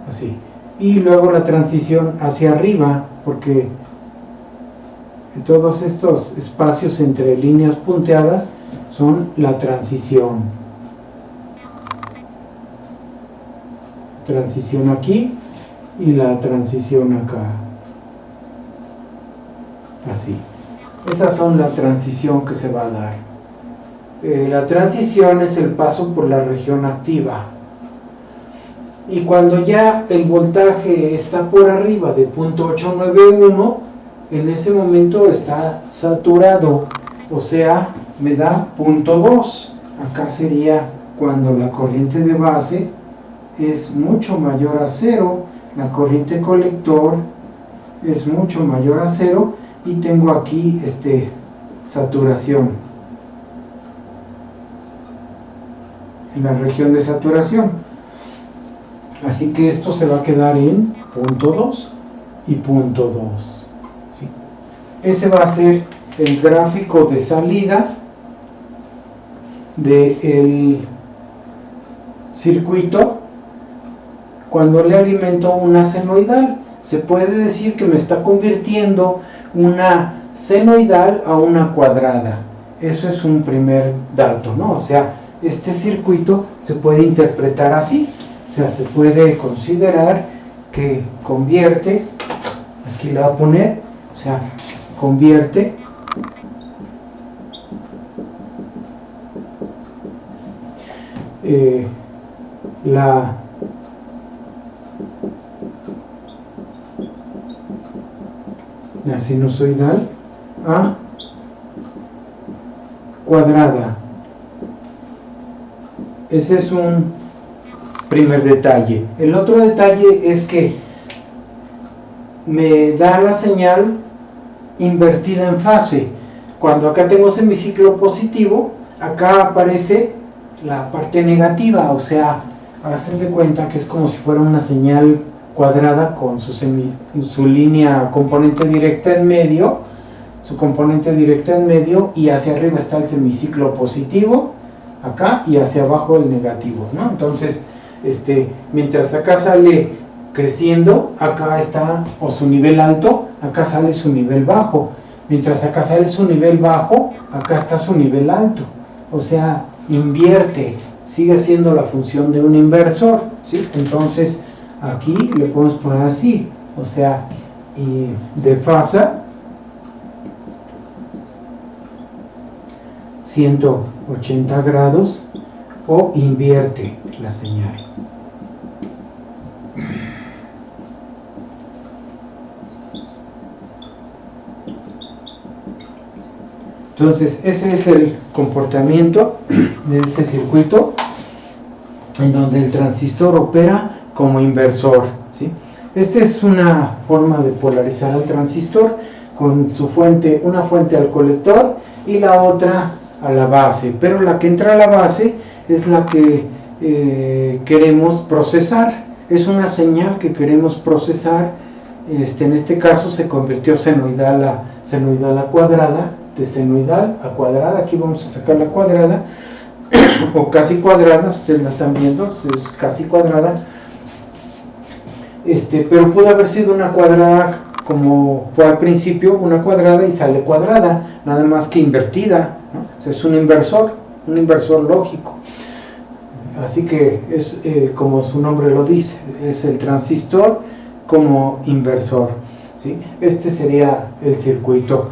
Así. y luego la transición hacia arriba, porque todos estos espacios entre líneas punteadas son la transición. Transición aquí y la transición acá. Así. Esas son la transición que se va a dar. La transición es el paso por la región activa. Y cuando ya el voltaje está por arriba de 0.891, en ese momento está saturado, o sea, me da 0.2. Acá sería cuando la corriente de base es mucho mayor a 0, la corriente colector es mucho mayor a 0 y tengo aquí saturación, en la región de saturación. Así que esto se va a quedar en 0.2 y 0.2. ¿Sí? Ese va a ser el gráfico de salida del circuito cuando le alimento una senoidal. Se puede decir que me está convirtiendo una senoidal a una cuadrada. Eso es un primer dato, ¿no? O sea, este circuito se puede interpretar así. O sea, se puede considerar que convierte, aquí le voy a poner, o sea, convierte la sinusoidal a cuadrada. Ese es un primer detalle. El otro detalle es que me da la señal invertida en fase. Cuando acá tengo semiciclo positivo, acá aparece la parte negativa, o sea, hacen de cuenta que es como si fuera una señal cuadrada con su línea componente directa en medio, y hacia arriba está el semiciclo positivo, acá, y hacia abajo el negativo, ¿no? Entonces, mientras acá sale creciendo, acá está o su nivel alto, acá sale su nivel bajo. Mientras acá sale su nivel bajo, acá está su nivel alto. O sea, invierte, sigue siendo la función de un inversor, ¿sí? Entonces, aquí le podemos poner así, o sea, y desfasa 180 grados o invierte la señal. Entonces, ese es el comportamiento de este circuito, en donde el transistor opera como inversor, ¿sí? Esta es una forma de polarizar al transistor, con su fuente, una fuente al colector y la otra a la base, pero la que entra a la base es la que queremos procesar, es una señal que queremos procesar. En este caso se convirtió senoidal a cuadrada, de senoidal a cuadrada. Aquí vamos a sacar la cuadrada o casi cuadrada, ustedes la están viendo, es casi cuadrada, pero pudo haber sido una cuadrada como fue al principio, una cuadrada y sale cuadrada, nada más que invertida, ¿no? O sea, es un inversor lógico. Así que es como su nombre lo dice, es el transistor como inversor, ¿sí? Este sería el circuito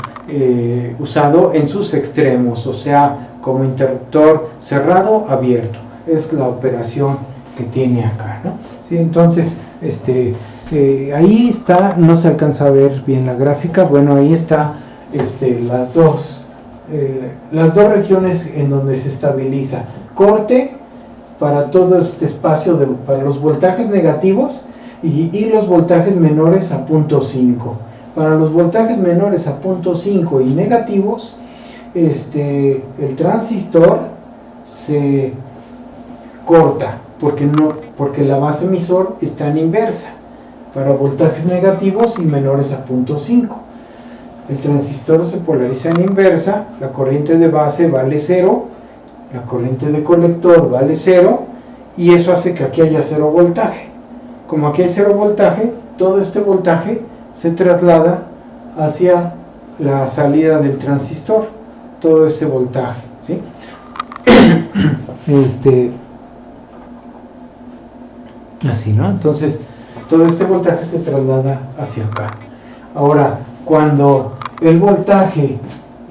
usado en sus extremos, o sea, como interruptor cerrado, abierto. Es la operación que tiene acá, ¿no? ¿Sí? Entonces, ahí está, no se alcanza a ver bien la gráfica, bueno, ahí está las dos regiones en donde se estabiliza. Corte para todo este espacio, para los voltajes negativos y los voltajes menores a 0.5. Para los voltajes menores a 0.5 y negativos, el transistor se corta porque la base emisor está en inversa para voltajes negativos y menores a 0.5. El transistor se polariza en inversa, la corriente de base vale 0, la corriente de colector vale 0, y eso hace que aquí haya 0 voltaje. como aquí hay 0 voltaje, todo este voltaje se traslada hacia la salida del transistor, todo ese voltaje, ¿sí? Así, ¿no? Entonces, todo este voltaje se traslada hacia acá. Ahora, cuando el voltaje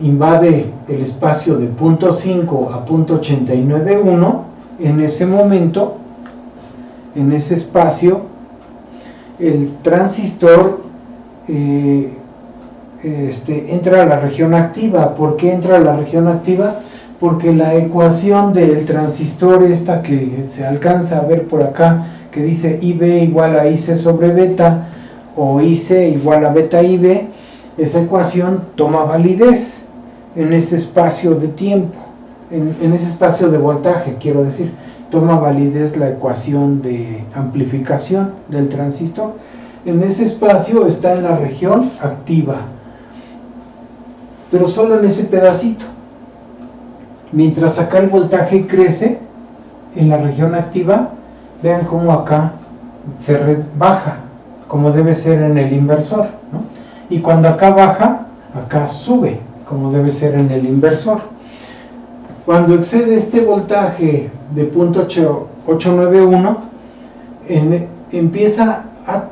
invade el espacio de 0.5 a 0.891, en ese momento, en ese espacio, el transistor entra a la región activa. ¿Por qué entra a la región activa? Porque la ecuación del transistor, esta que se alcanza a ver por acá, que dice IB igual a IC sobre beta, o IC igual a beta IB, esa ecuación toma validez en ese espacio de tiempo, en ese espacio de voltaje, quiero decir, toma validez la ecuación de amplificación del transistor. En ese espacio está en la región activa, pero solo en ese pedacito. Mientras acá el voltaje crece en la región activa, vean cómo acá se baja, como debe ser en el inversor, ¿no? Y cuando acá baja, acá sube, como debe ser en el inversor. Cuando excede este voltaje de 0.891,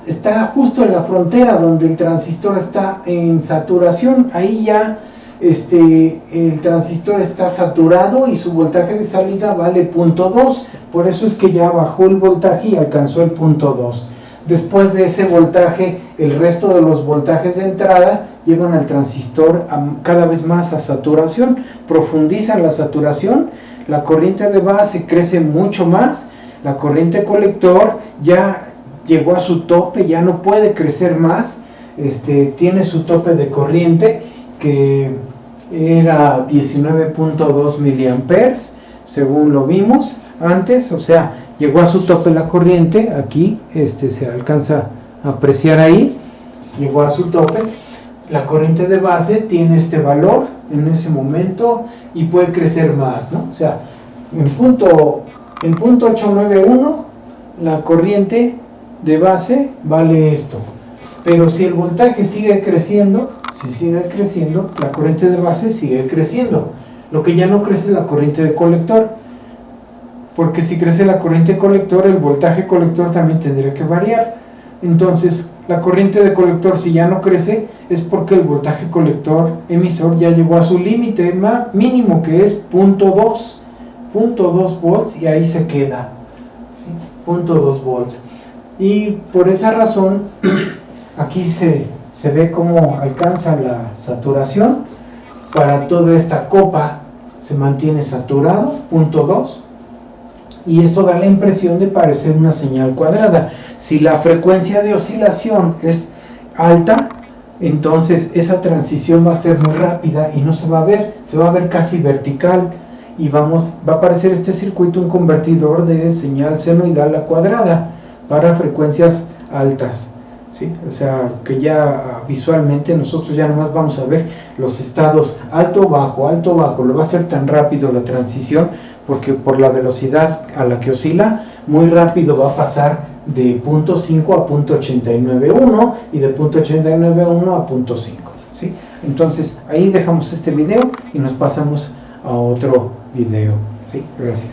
está justo en la frontera donde el transistor está en saturación. Ahí ya el transistor está saturado y su voltaje de salida vale 0.2, por eso es que ya bajó el voltaje y alcanzó el 0.2. Después de ese voltaje, el resto de los voltajes de entrada llevan al transistor cada vez más a saturación, profundizan la saturación, la corriente de base crece mucho más, la corriente colector ya llegó a su tope, ya no puede crecer más, tiene su tope de corriente, que era 19.2 miliamperes, según lo vimos antes, o sea, llegó a su tope la corriente, aquí se alcanza a apreciar ahí, llegó a su tope, la corriente de base tiene este valor en ese momento y puede crecer más, ¿no? O sea, en punto 891 la corriente de base vale esto, pero si el voltaje sigue creciendo, la corriente de base sigue creciendo. Lo que ya no crece es la corriente de colector, porque si crece la corriente colector, el voltaje colector también tendría que variar. Entonces, la corriente de colector, si ya no crece, es porque el voltaje colector emisor ya llegó a su límite mínimo, que es 0.2 volts, y ahí se queda, ¿sí? 0.2 volts. Y por esa razón, aquí se ve cómo alcanza la saturación. Para toda esta copa se mantiene saturado, 0.2, y esto da la impresión de parecer una señal cuadrada. Si la frecuencia de oscilación es alta, entonces esa transición va a ser muy rápida y no se va a ver, se va a ver casi vertical, y va a aparecer este circuito, un convertidor de señal senoidal a cuadrada para frecuencias altas, ¿sí? O sea, que ya visualmente nosotros ya nomás vamos a ver los estados alto, bajo, lo va a hacer tan rápido la transición, porque por la velocidad a la que oscila, muy rápido va a pasar de 0.5 a 0.891 y de 0.891 a 0.5, ¿sí? Entonces, ahí dejamos este video y nos pasamos a otro video, ¿sí? Gracias.